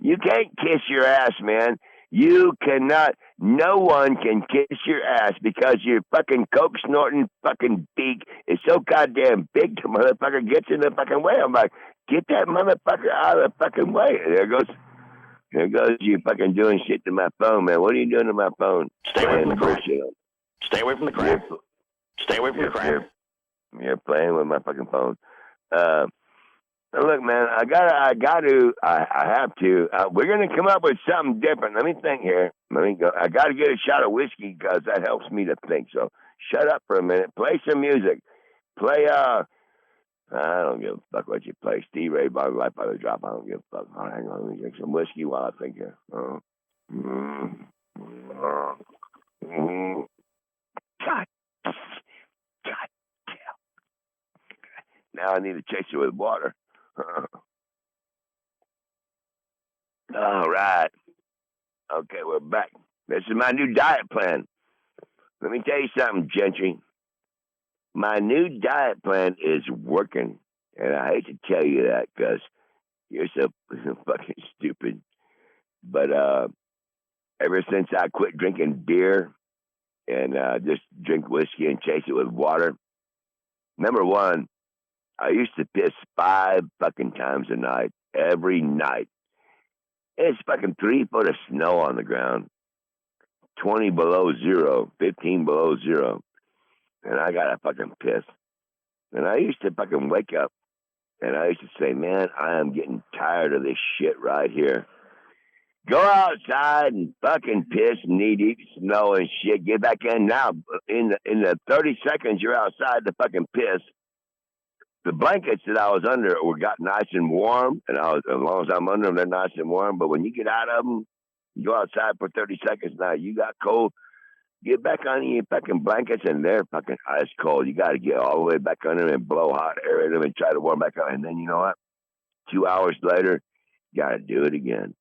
you can't kiss your ass, man. You cannot. No one can kiss your ass because your fucking coke snorting fucking beak is so goddamn big. The motherfucker gets in the fucking way. I'm like, get that motherfucker out of the fucking way. There goes you fucking doing shit to my phone, man. What are you doing to my phone? Stay away from the crap. Stay away from the crap. Stay away from the crap. You're playing with my fucking phone. Look, man, I have to. We're going to come up with something different. Let me think here. Let me go. I got to get a shot of whiskey because that helps me to think. So shut up for a minute. Play some music. Play, I don't give a fuck what you play. Steve Ray Vaughan, Life by the Drop. I don't give a fuck. All right, hang on. Let me drink some whiskey while I think here. God damn. Now I need to chase it with water. All right. Okay, we're back. This is my new diet plan. Let me tell you something, Gentry. My new diet plan is working. And I hate to tell you that because you're so fucking stupid. But ever since I quit drinking beer and just drink whiskey and chase it with water, number one, I used to piss 5 fucking times a night, every night. It's fucking 3 foot of snow on the ground, 20 below zero, 15 below zero, and I gotta fucking piss. And I used to fucking wake up, and I used to say, man, I am getting tired of this shit right here. Go outside and fucking piss knee-deep snow and shit. Get back in now. In the 30 seconds you're outside to fucking piss, the blankets that I was under got nice and warm, and as long as I'm under them, they're nice and warm. But when you get out of them, you go outside for 30 seconds now, you got cold. Get back on your fucking blankets, and they're fucking ice cold. You got to get all the way back on them and blow hot air in them and try to warm back up. And then you know what? 2 hours later, got to do it again.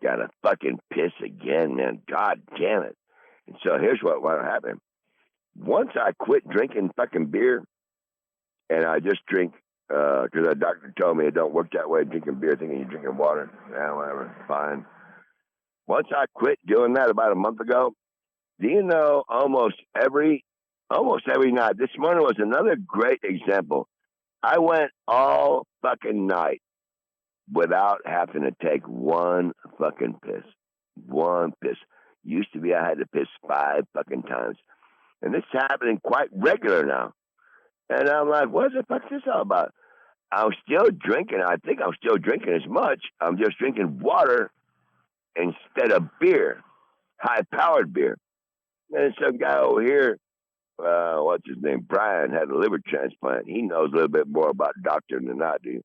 Got to fucking piss again, man. God damn it. And so here's what happened. Once I quit drinking fucking beer, and I just drink, because the doctor told me it don't work that way, drinking beer, thinking you're drinking water. Yeah, whatever, fine. Once I quit doing that about a month ago, do you know almost every night, this morning was another great example. I went all fucking night without having to take one fucking piss. One piss. Used to be I had to piss 5 fucking times. And this is happening quite regular now. And I'm like, what the fuck is this all about? I'm still drinking. I think I'm still drinking as much. I'm just drinking water instead of beer, high-powered beer. And some guy over here, what's his name, Brian, had a liver transplant. He knows a little bit more about doctoring than I do.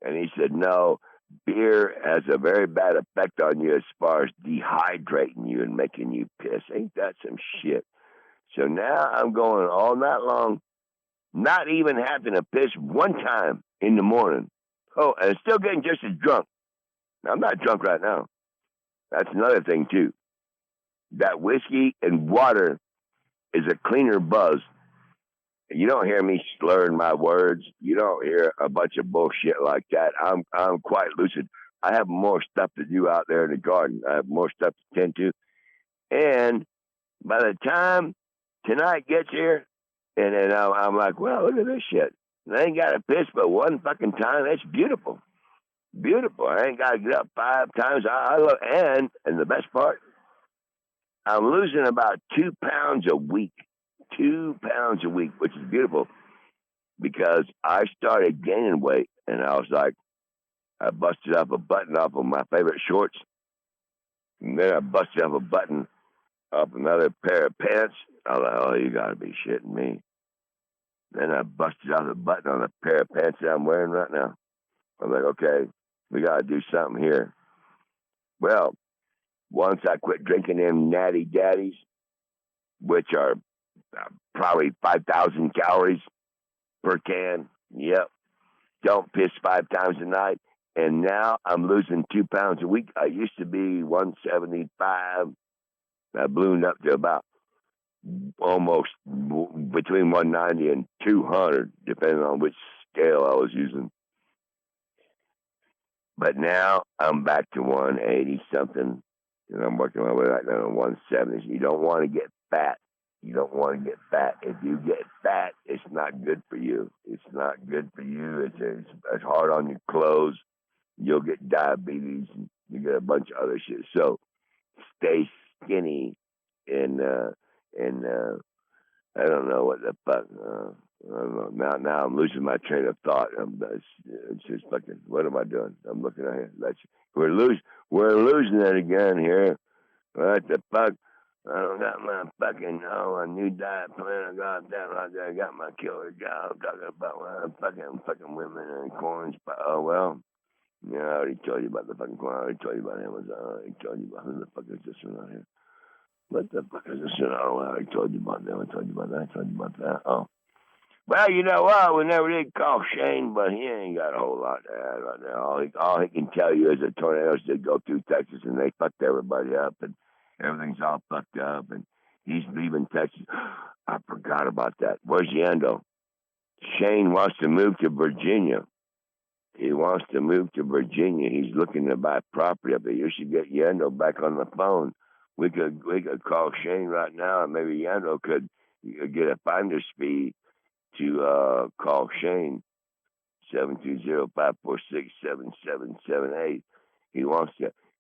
And he said, no, beer has a very bad effect on you as far as dehydrating you and making you piss. Ain't that some shit? So now I'm going all night long, not even having to piss one time in the morning. Oh, and still getting just as drunk. Now, I'm not drunk right now. That's another thing, too. That whiskey and water is a cleaner buzz. You don't hear me slurring my words. You don't hear a bunch of bullshit like that. I'm quite lucid. I have more stuff to do out there in the garden. I have more stuff to tend to. And by the time tonight gets here, and then I'm like, well, look at this shit. I ain't got to piss but one fucking time. That's beautiful. Beautiful. I ain't got to get up 5 times. I look, and the best part, I'm losing about 2 pounds a week. 2 pounds a week, which is beautiful, because I started gaining weight, and I was like, I busted up a button off of my favorite shorts, and then I busted up a button off another pair of pants. I was like, oh, you got to be shitting me. Then I busted out the button on a pair of pants that I'm wearing right now. I'm like, okay, we got to do something here. Well, once I quit drinking them Natty Daddies, which are probably 5,000 calories per can. Yep. Don't piss 5 times a night. And now I'm losing 2 pounds a week. I used to be 175. I ballooned up to about almost between 190 and 200, depending on which scale I was using. But now I'm back to 180 something, and I'm working my way right now to 170. You don't want to get fat. You don't want to get fat. If you get fat, it's not good for you. It's not good for you. It's hard on your clothes. You'll get diabetes, and you get a bunch of other shit. So stay skinny, and I don't know what the fuck. I don't know. Now I'm losing my train of thought. It's just fucking. What am I doing? I'm looking at here. We're losing it again here. What the fuck? I don't got my fucking a new diet plan. I got that right there. I got my killer job. Talking about fucking women and corn. Oh well. Yeah, I already told you about the fucking corn. I already told you about Amazon. I already told you about who the fuck is this one out here. What the fuck is this one? Oh, I already told you about that. I told you about that. I told you about that. Oh. Well, you know what? We never did call Shane, but he ain't got a whole lot to add right now. All he can tell you is the tornadoes did go through Texas, and they fucked everybody up, and everything's all fucked up, and he's leaving Texas. I forgot about that. Where's Yando? Shane wants to move to Virginia. He wants to move to Virginia. He's looking to buy property up there. You should get Yando back on the phone. We could call Shane right now, and maybe Yando could get a finder's fee to call Shane, 720-546-7778.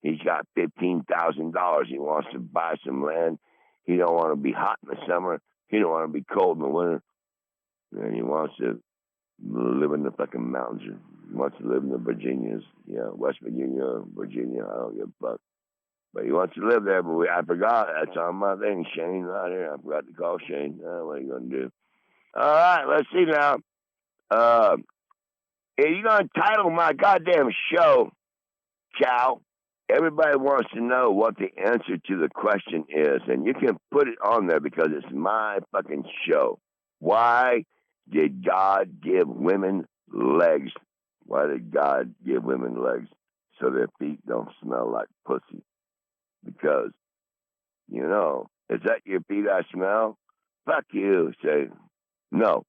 He's got $15,000. He wants to buy some land. He don't want to be hot in the summer. He don't want to be cold in the winter. And he wants to live in the fucking mountains. He wants to live in the Virginias. West Virginia, Virginia. I don't give a fuck. But he wants to live there, but I forgot. That's on my thing, Shane, right here. I forgot to call Shane. What are you going to do? All right, let's see now. You're going to title my goddamn show, Chow, everybody wants to know what the answer to the question is, and you can put it on there because it's my fucking show. Why did God give women legs? Why did God give women legs? So their feet don't smell like pussy. Because, is that your feet I smell? Fuck you. Say, no.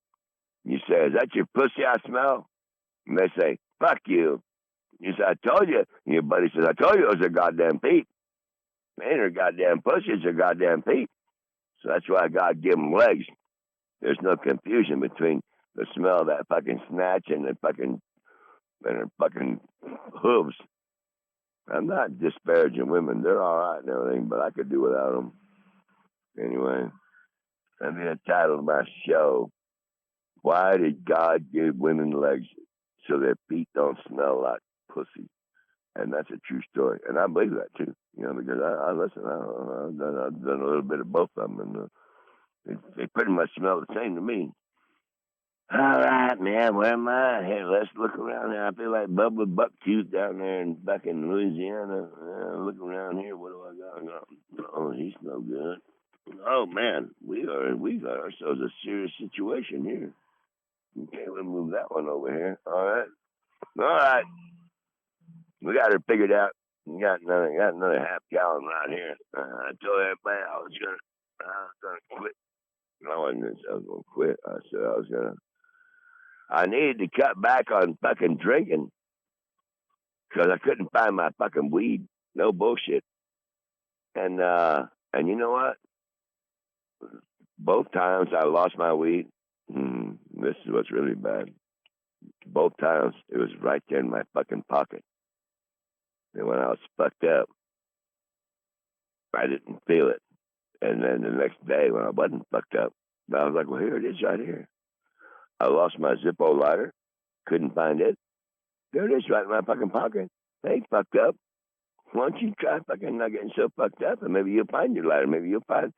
You say, is that your pussy I smell? And they say, fuck you. You say, I told you. And your buddy says, I told you those are goddamn feet. They ain't her goddamn pussy, it's her goddamn feet. So that's why God gave them legs. There's no confusion between the smell of that fucking snatch and her fucking hooves. I'm not disparaging women. They're all right and everything, but I could do without them. Anyway, that'd be the title of my show. Why did God give women legs so their feet don't smell like pussy? And that's a true story. And I believe that, too. Because I listen. I've done a little bit of both of them, and they pretty much smell the same to me. All right, man, where am I? Hey, let's look around here. I feel like Bubba Bucktooth down there back in Louisiana. Look around here. What do I got? Oh, he's no good. Oh, man, we got ourselves a serious situation here. Okay, we'll move that one over here. All right. We got her figured out. We got another half gallon right here. I told everybody I was gonna quit. I wasn't gonna quit. I said I needed to cut back on fucking drinking because I couldn't find my fucking weed. No bullshit. And you know what? Both times I lost my weed. This is what's really bad. Both times it was right there in my fucking pocket. And when I was fucked up, I didn't feel it. And then the next day when I wasn't fucked up, I was like, well, here it is right here. I lost my Zippo lighter. Couldn't find it. There it is right in my fucking pocket. I ain't fucked up. Why don't you try fucking not getting so fucked up and maybe you'll find your lighter. Maybe you'll find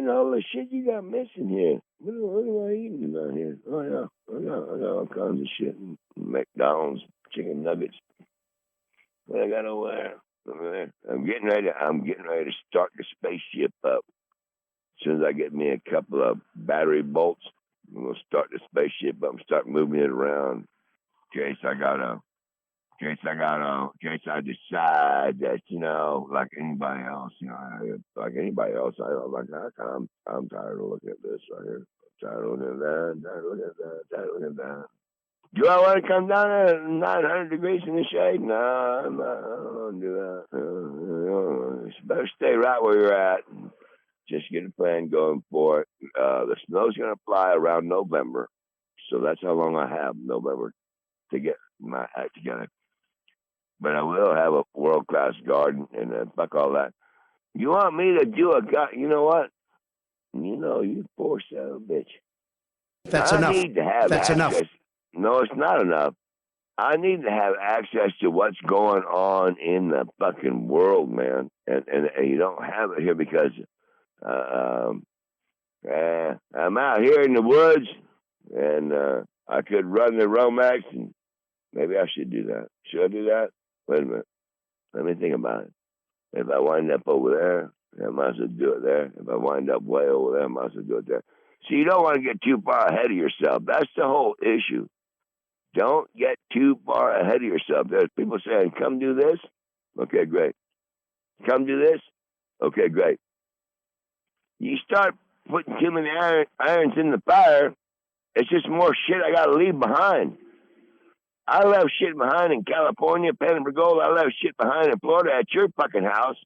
all the shit you got missing here. What am I eating down here? Oh, yeah. I got all kinds of shit. McDonald's, chicken nuggets. What I got over there? I'm getting ready to start the spaceship up. As soon as I get me a couple of battery bolts, I'm gonna start the spaceship up and start moving it around. In case I decide that, like anybody else, I'm tired of looking at this right here. I'm tired of looking at that, tired of looking at that. Do I want to come down at 900 degrees in the shade? No, I don't want to do that. You better stay right where you're at. Just get a plan going for it. The snow's going to fly around November. So that's how long I have, November, to get my act together. But I will have a world-class garden and fuck all that. You want me to do you know what? You poor son of a bitch. That's I enough. need to have That's access. enough. No, it's not enough. I need to have access to what's going on in the fucking world, man. And you don't have it here because I'm out here in the woods and I could run the Romex and maybe I should do that. Should I do that? Wait a minute. Let me think about it. If I wind up over there, I might as well do it there. If I wind up way over there, I might as well do it there. So you don't want to get too far ahead of yourself. That's the whole issue. Don't get too far ahead of yourself. There's people saying, come do this. Okay, great. Come do this. Okay, great. You start putting too many irons in the fire, it's just more shit I got to leave behind. I left shit behind in California, Pan Gold. I left shit behind in Florida at your fucking house.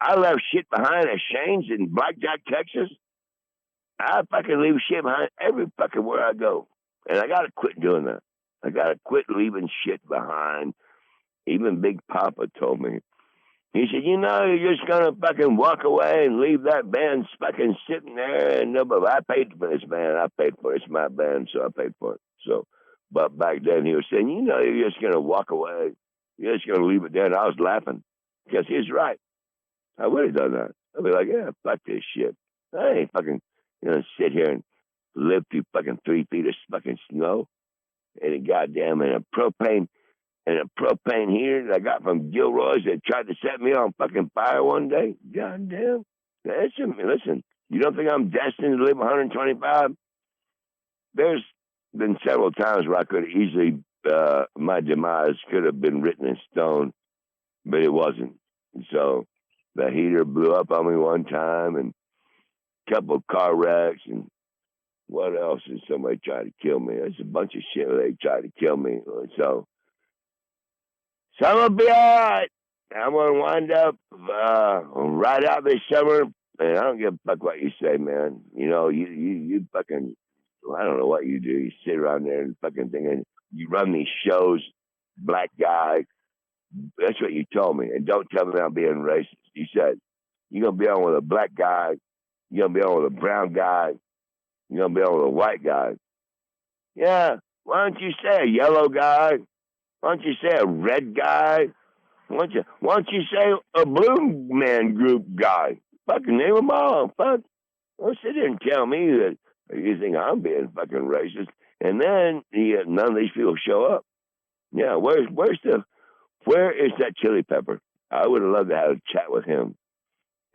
I left shit behind at Shane's in Blackjack, Texas. I fucking leave shit behind every fucking where I go. And I got to quit doing that. I got to quit leaving shit behind. Even Big Papa told me. He said, you're just going to fucking walk away and leave that band fucking sitting there. And nobody, I paid for this band. I paid for it. It's my band, so I paid for it. So, but back then he was saying, you're just going to walk away. You're just going to leave it there. And I was laughing because he's right. I would have done that. I'd be like, yeah, fuck this shit. I ain't fucking sit here and live through fucking 3 feet of fucking snow and a propane and a propane heater that I got from Gilroy's that tried to set me on fucking fire one day. God damn. Listen, you don't think I'm destined to live 125? There's been several times where I could have easily, my demise could have been written in stone, but it wasn't. So the heater blew up on me one time, and a couple of car wrecks, and what else did somebody try to kill me? There's a bunch of shit where they tried to kill me. So I'm going to be all right. I'm going to wind up right out this summer, and I don't give a fuck what you say, man. You know, you fucking, I don't know what you do. You sit around there and fucking thinking, you run these shows, black guy. That's what you told me. And don't tell me I'm being racist. You said, you're going to be on with a black guy. You're going to be on with a brown guy. You're going to be on with a white guy. Yeah, why don't you say a yellow guy? Why don't you say a red guy? Why don't you say a blue man group guy? Fucking name them all. Fuck. Don't sit there and tell me that you think I'm being fucking racist. And then none of these people show up. Yeah, where is that Chili Pepper? I would have loved to have a chat with him.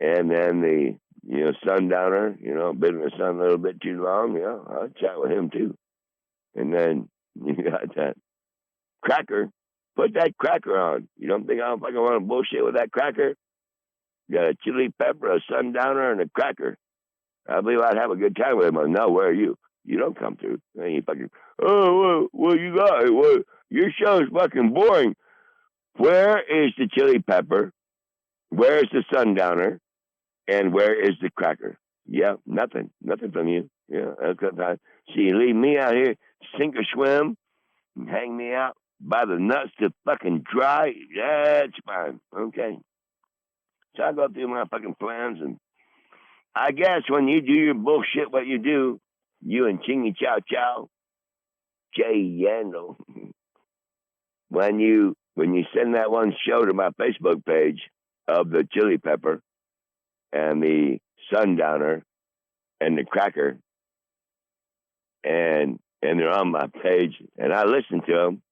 And then the Sundowner, been in the sun a little bit too long. I'll chat with him too. And then you got that Cracker. Put that Cracker on. You don't think I don't fucking want to bullshit with that Cracker? You got a Chili Pepper, a Sundowner, and a Cracker. I believe I'd have a good time with him. No, where are you? You don't come through. And you fucking, what you got? Well, your show's fucking boring. Where is the Chili Pepper? Where is the Sundowner? And where is the Cracker? Yeah, nothing. Nothing from you. Yeah, okay. So you leave me out here, sink or swim, and hang me out by the nuts to fucking dry. That's fine. Okay. So I go through my fucking plans, and I guess when you do your bullshit, what you do, you and Chingy Chow Chow, Jay Yandel, when you send that one show to my Facebook page of the Chili Pepper and the Sundowner and the Cracker, and they're on my page, and I listen to them,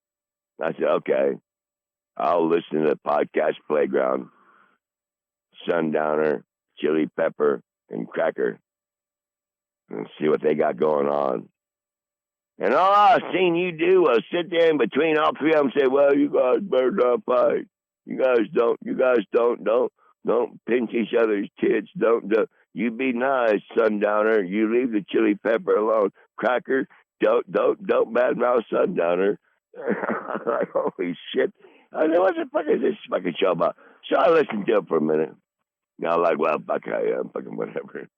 I said, okay, I'll listen to the Podcast Playground, Sundowner, Chili Pepper, and Cracker, and see what they got going on. And all I've seen you do was sit there in between all three of them and say, well, you guys better not fight. You guys don't pinch each other's tits. Don't. You be nice, Sundowner. You leave the Chili Pepper alone. Cracker, don't badmouth Sundowner. I'm like, holy shit. I said, what the fuck is this fucking show about? So I listened to it for a minute. And I'm like, well, fuck, I am fucking whatever.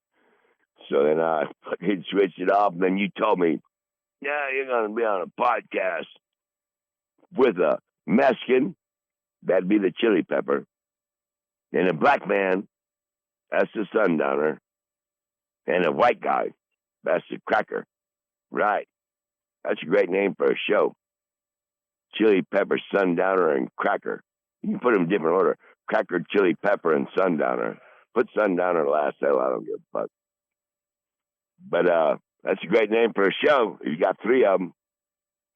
So then I fucking switched it off. And then you told me, yeah, you're going to be on a podcast with a Mexican. That'd be the Chili Pepper. And a black man, that's the Sundowner. And a white guy, that's the Cracker. Right. That's a great name for a show. Chili Pepper, Sundowner, and Cracker. You can put them in different order. Cracker, Chili Pepper, and Sundowner. Put Sundowner last. Hell, I don't give a fuck. But that's a great name for a show. You got three of them.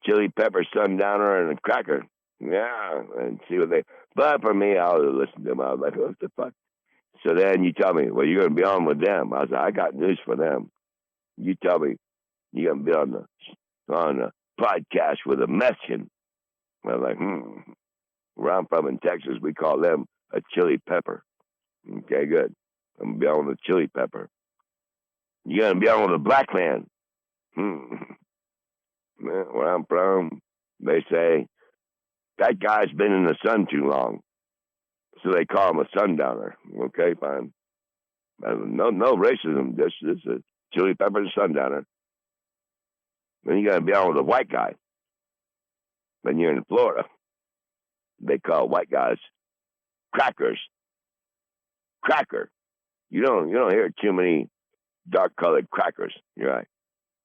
Chili Pepper, Sundowner, and a Cracker. Yeah, and see what they... But for me, I'll listen to them. I was like, what the fuck? So then you tell me, well, you're going to be on with them. I was like, I got news for them. You tell me you're going to be on the podcast with a Mexican. I was like, where I'm from in Texas, we call them a Chili Pepper. Okay, good. I'm going to be on with a Chili Pepper. You're going to be on with a black man. Where I'm from, they say, that guy's been in the sun too long. So they call him a Sundowner. Okay, fine. No racism. This is a Chili Pepper Sundowner. Then you got to be on with a white guy. When you're in Florida, they call white guys crackers. Cracker. You don't hear too many dark colored crackers. You're right.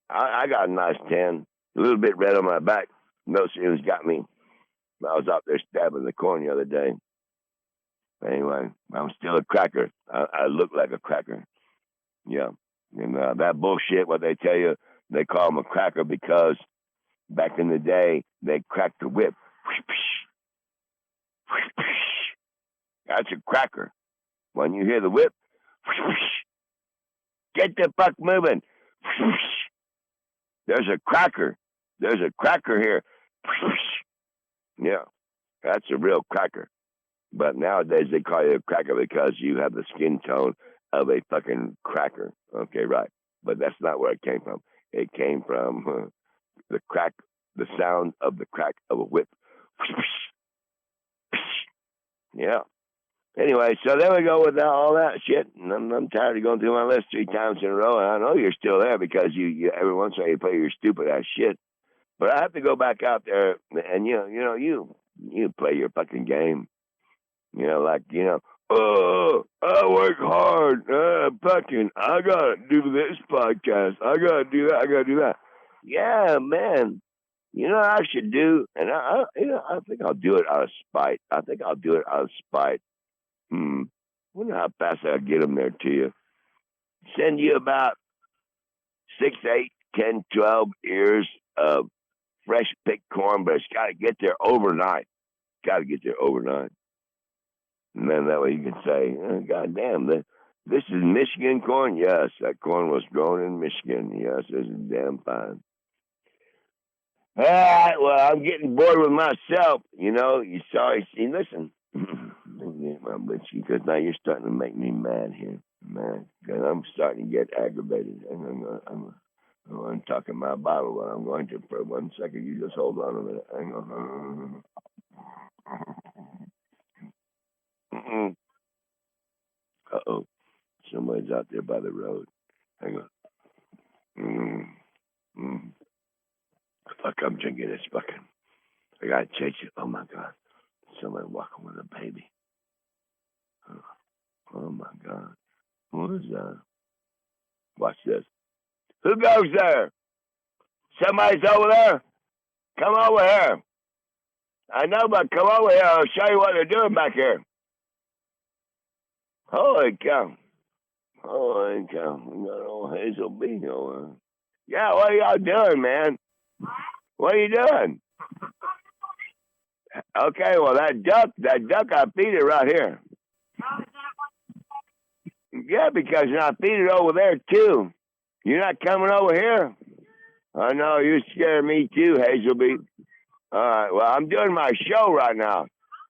I got a nice tan, a little bit red on my back. No students got me. I was out there stabbing the corn the other day. Anyway, I'm still a cracker. I look like a cracker. Yeah. And that bullshit, what they tell you, they call them a cracker because back in the day, they cracked the whip. That's a cracker. When you hear the whip, get the fuck moving. There's a cracker. There's a cracker here. Yeah, that's a real cracker. But nowadays they call you a cracker because you have the skin tone of a fucking cracker. Okay, right. But that's not where it came from. It came from the crack, the sound of the crack of a whip. Yeah. Anyway, so there we go with all that shit. And I'm tired of going through my list 3 times in a row. And I know you're still there because you every once in a while you play your stupid ass shit. But I have to go back out there and you play your fucking game. Oh, I work hard. I gotta do this podcast. I gotta do that. I gotta do that. Yeah, man. You know what I should do? And I think I'll do it out of spite. Wonder how fast I'll get them there to you. Send you about 6, 8, 10, 12 ears of fresh picked corn, but it's got to get there overnight. And then that way you can say, oh, God damn, this is Michigan corn? Yes, that corn was grown in Michigan. Yes, this is damn fine. All right, well, I'm getting bored with myself. Listen. Because now you're starting to make me mad here. Man, because I'm starting to get aggravated. And I'm going to talk in my Bible, but I'm going to for 1 second. You just hold on a minute. Hang on. Uh-oh. Somebody's out there by the road. Hang on. Fuck, I'm drinking this fucking. I gotta chase it. Oh my God. Somebody walking with a baby. Oh my God. What is that? Watch this. Who goes there? Somebody's over there? Come over here. I know, but come over here. I'll show you what they're doing back here. Holy cow. We got old Hazel B over. Yeah, what are y'all doing, man? What are you doing? Okay, well, that duck, I feed it right here. Yeah, because I feed it over there, too. You're not coming over here? I know, you scare me, too, Hazelby. All right, well, I'm doing my show right now.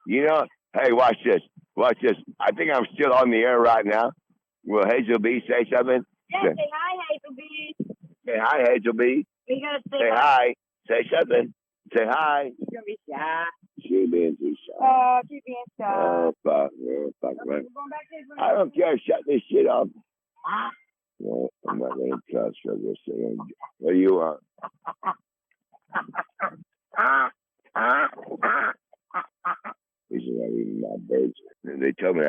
Hey, watch this. I think I'm still on the air right now. Will Hazelby say something? Yeah, say hi, Hazelby. Say hi, Hazelby. We gotta say hi. Say something. Say hi. She's gonna be shy. She being too shy. Oh, she's being shy. Oh, fuck, man. I don't care. Shut this shit off. No, I'm not going to trust her this thing. What do you want? These are not even my birds. And they told me,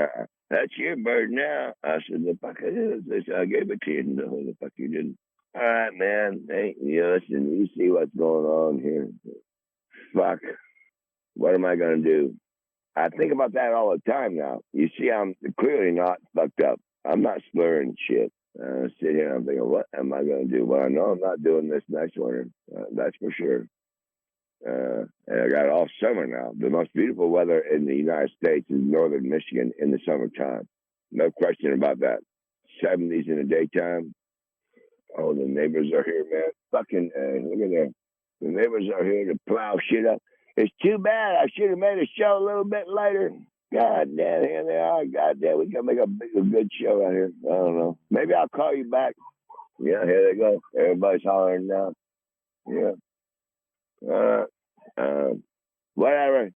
that's your bird now. I said, the fuck it is. They said, I gave it to you. No, the fuck you didn't. All right, man. Hey, listen, you see what's going on here. Fuck. What am I going to do? I think about that all the time now. You see, I'm clearly not fucked up. I'm not slurring shit. I sit here and I'm thinking, what am I going to do? Well, I know I'm not doing this next winter. That's for sure. And I got it all summer now. The most beautiful weather in the United States is northern Michigan in the summertime. No question about that. 70s in the daytime. Oh, the neighbors are here, man. Fucking, look at that. The neighbors are here to plow shit up. It's too bad. I should have made a show a little bit later. God damn, here they are. God damn, we can make a good show out here. I don't know. Maybe I'll call you back. Yeah, here they go. Everybody's hollering now. Yeah. Whatever.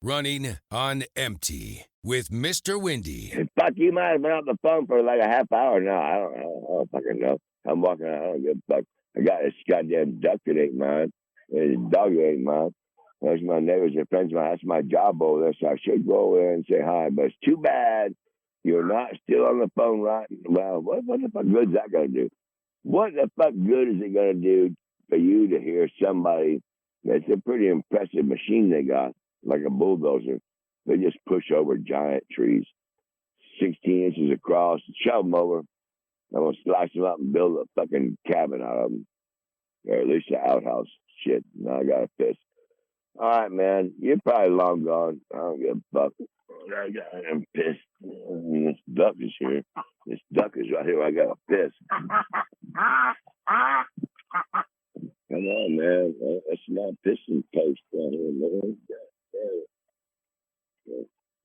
Running on empty with Mr. Windy. Hey, fuck, you might have been on the phone for like a half hour now. I don't fucking know. I'm walking out. I don't give a fuck. I got this goddamn duck that ain't mine. This dog that ain't mine. Those my neighbors and friends of mine. That's my job over there, so I should go over there and say hi. But it's too bad you're not still on the phone right now. What the fuck good is that going to do? What the fuck good is it going to do for you to hear somebody that's a pretty impressive machine they got, like a bulldozer? They just push over giant trees, 16 inches across, shove them over. I'm going to slice them up and build a fucking cabin out of them. Or at least an outhouse. Shit, now I got a piss. All right, man. You're probably long gone. I don't give a fuck. I'm pissed. This duck is here. This duck is right here. I got a piss. Come on, man. That's not pissing post down here, man.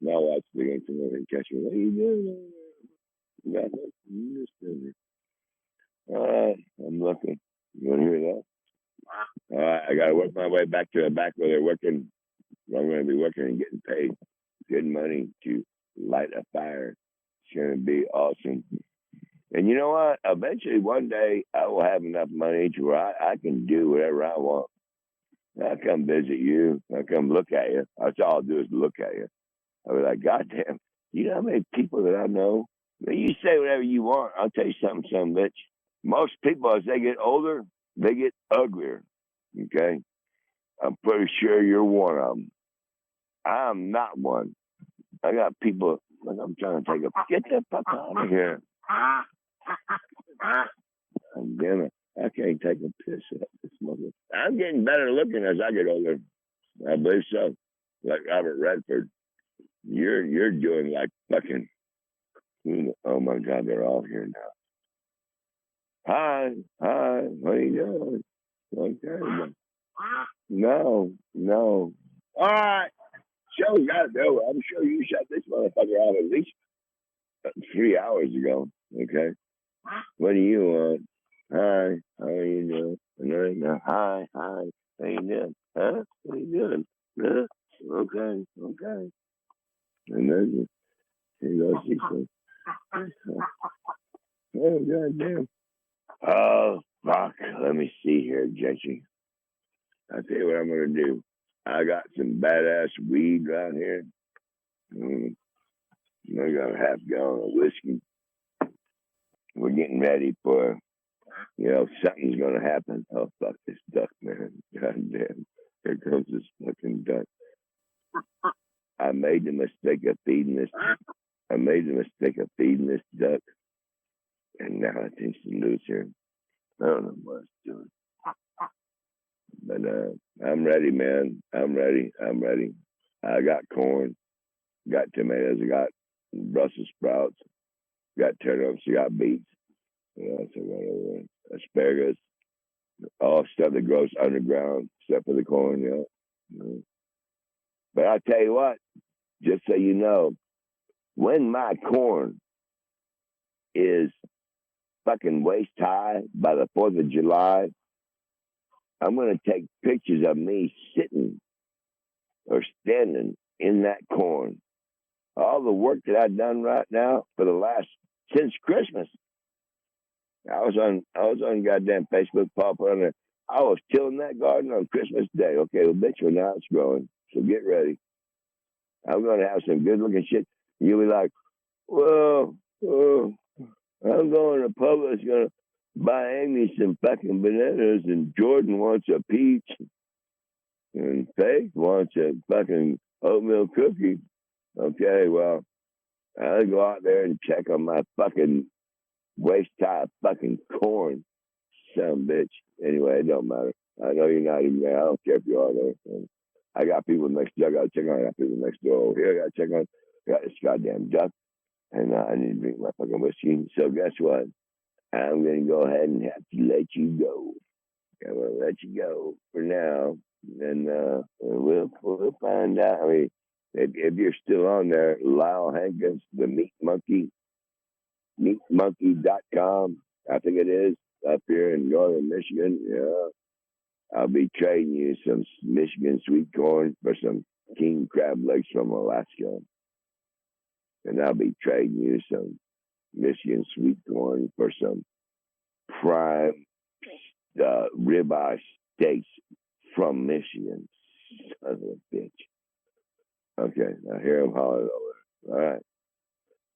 My wife's beginning to come over and catch me. What are you doing? Got nothing. All right, I'm looking. You want to hear that? All right, I got to work my way back to the back where they're working. I'm going to be working and getting paid good money to light a fire. It's going to be awesome. And you know what? Eventually, one day, I will have enough money to where I can do whatever I want. I'll come visit you. I'll come look at you. That's all I'll do is look at you. I'll be like, God damn, you know how many people that I know? I mean, you say whatever you want. I'll tell you something, son of a bitch. Most people, as they get older, they get uglier. Okay? I'm pretty sure you're one of them. I'm not one. I got people, like I'm trying to take a, get the fuck out of here. Damn it. I can't take a piss at this mother. I'm getting better looking as I get older. I believe so. Like Robert Redford. You're doing like fucking, oh my God, they're all here now. Hi, what are you doing? Okay. No. All right. Show's got to go. I'm sure you shut this motherfucker off at least 3 hours ago. Okay. What do you want? Hi, how are you doing? No. Hi, how you doing? Huh? What are you doing? Huh? Okay. And then you go see some. Oh, goddamn. Oh, fuck. Let me see here, Gentry. I'll tell you what I'm going to do. I got some badass weed right here. I got a half gallon of whiskey. We're getting ready for, something's going to happen. Oh, fuck this duck, man. God damn. Here comes this fucking duck. I made the mistake of feeding this duck. And now it seems to lose here. I don't know what it's doing. But I'm ready, man. I'm ready. I got corn, got tomatoes, I got Brussels sprouts, got turnips, I got beets. Asparagus, all stuff that grows underground, except for the corn, But I tell you what, just so you know, when my corn is fucking waist high by the 4th of July, I'm going to take pictures of me sitting or standing in that corn. All the work that I've done right now since Christmas. I was on goddamn Facebook, pop on there. I was tilling that garden on Christmas Day. Okay, well, bitch, well, now it's growing. So get ready. I'm going to have some good looking shit. You'll be like, well, I'm going to Publix, going to buy Amy some fucking bananas, and Jordan wants a peach, and Faith wants a fucking oatmeal cookie. Okay, well, I'll go out there and check on my fucking waist-high fucking corn, son bitch. Anyway, it don't matter. I know you're not even there. I don't care if you are there. And I got people next door. I got to check on. I got people next door over here. I got to check on. I got this goddamn duck, and I need to drink my fucking whiskey. So guess what? I'm going to go ahead and have to let you go. I'm going to let you go for now. And we'll find out. I mean, if you're still on there, Lyle Hankins, the Meat Monkey, meatmonkey.com, I think it is, up here in northern Michigan. Yeah. I'll be trading you some Michigan sweet corn for some king crab legs from Alaska. And I'll be trading you some Michigan sweet corn for some prime ribeye steaks from Michigan. Son of a bitch. Okay, I hear him hollering over. All right.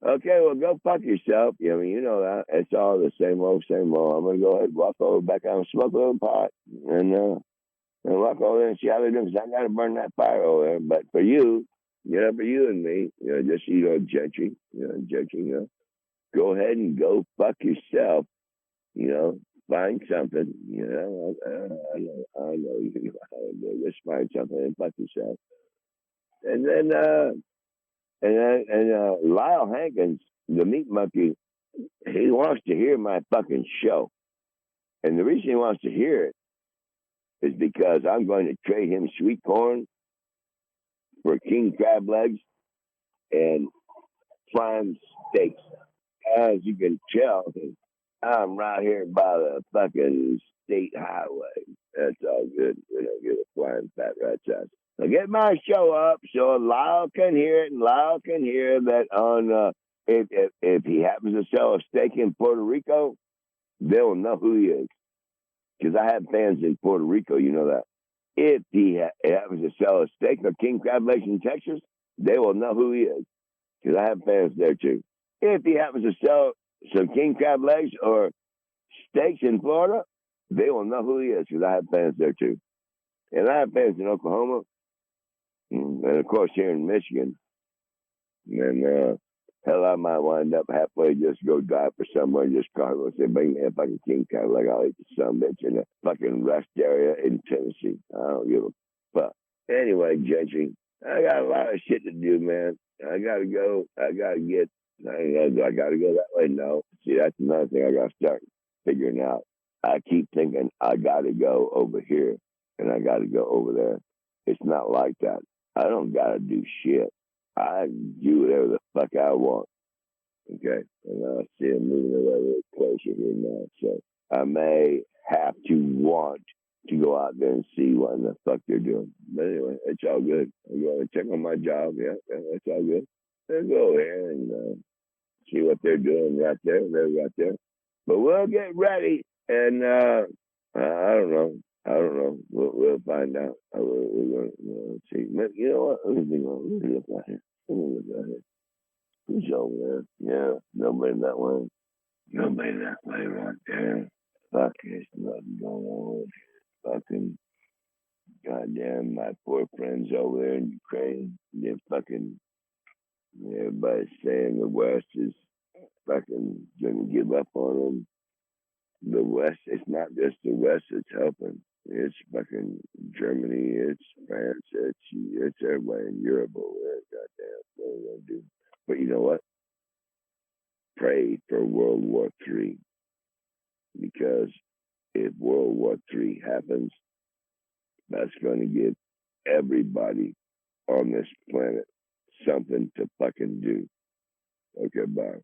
Okay, well, go fuck yourself. I mean, you know that. It's all the same old. I'm going to go ahead and walk over back out and smoke a little pot and walk over there and see how they're doing, because I got to burn that fire over there. But for you, for you and me, just, Gentry, go ahead and go fuck yourself, find something, you know. I know you can just find something and fuck yourself. And then Lyle Hankins, the meat monkey, he wants to hear my fucking show. And the reason he wants to hear it is because I'm going to trade him sweet corn for king crab legs and prime steaks. As you can tell, I'm right here by the fucking state highway. That's all good. We don't get a flying fat rat's ass. So get my show up so Lyle can hear it, and Lyle can hear that on if he happens to sell a steak in Puerto Rico, they'll know who he is. Because I have fans in Puerto Rico, you know that. If he happens to sell a steak or king crab legs in Texas, they will know who he is. Because I have fans there too. If he happens to sell some king crab legs or steaks in Florida, they will know who he is. Because I have fans there too. And I have fans in Oklahoma. And of course here in Michigan. And hell, I might wind up halfway just go drive for somewhere and just cargo. Say, bring me a fucking king crab leg. I'll eat the son bitch in a fucking rest area in Tennessee. I don't give a fuck. Anyway, Gentry, I got a lot of shit to do, man. I gotta go. I gotta go that way. No. See, that's another thing I gotta start figuring out. I keep thinking I gotta go over here and I gotta go over there. It's not like that. I don't gotta do shit. I do whatever the fuck I want. Okay? And I see them moving away a little closer here now. So I may have to want to go out there and see what in the fuck they're doing. But anyway, it's all good. I'm going to check on my job. Yeah, it's all good. I'll go here and see what they're doing right there. They're right there. But we'll get ready. And I don't know. We'll find out. We're going to see. You know what? Let me look out here. Who's over there? Yeah, nobody that way. Nobody that way right there. Fuck, there's nothing going on. Fucking goddamn, my poor friends over there in Ukraine. They're fucking. Everybody's saying the West is fucking going to give up on them. The West, it's not just the West that's helping. It's fucking Germany, it's France, it's everybody in Europe over there. Goddamn, what are we gonna do? But you know what? Pray for World War III. Because if World War III happens, that's going to give everybody on this planet something to fucking do. Okay, bye.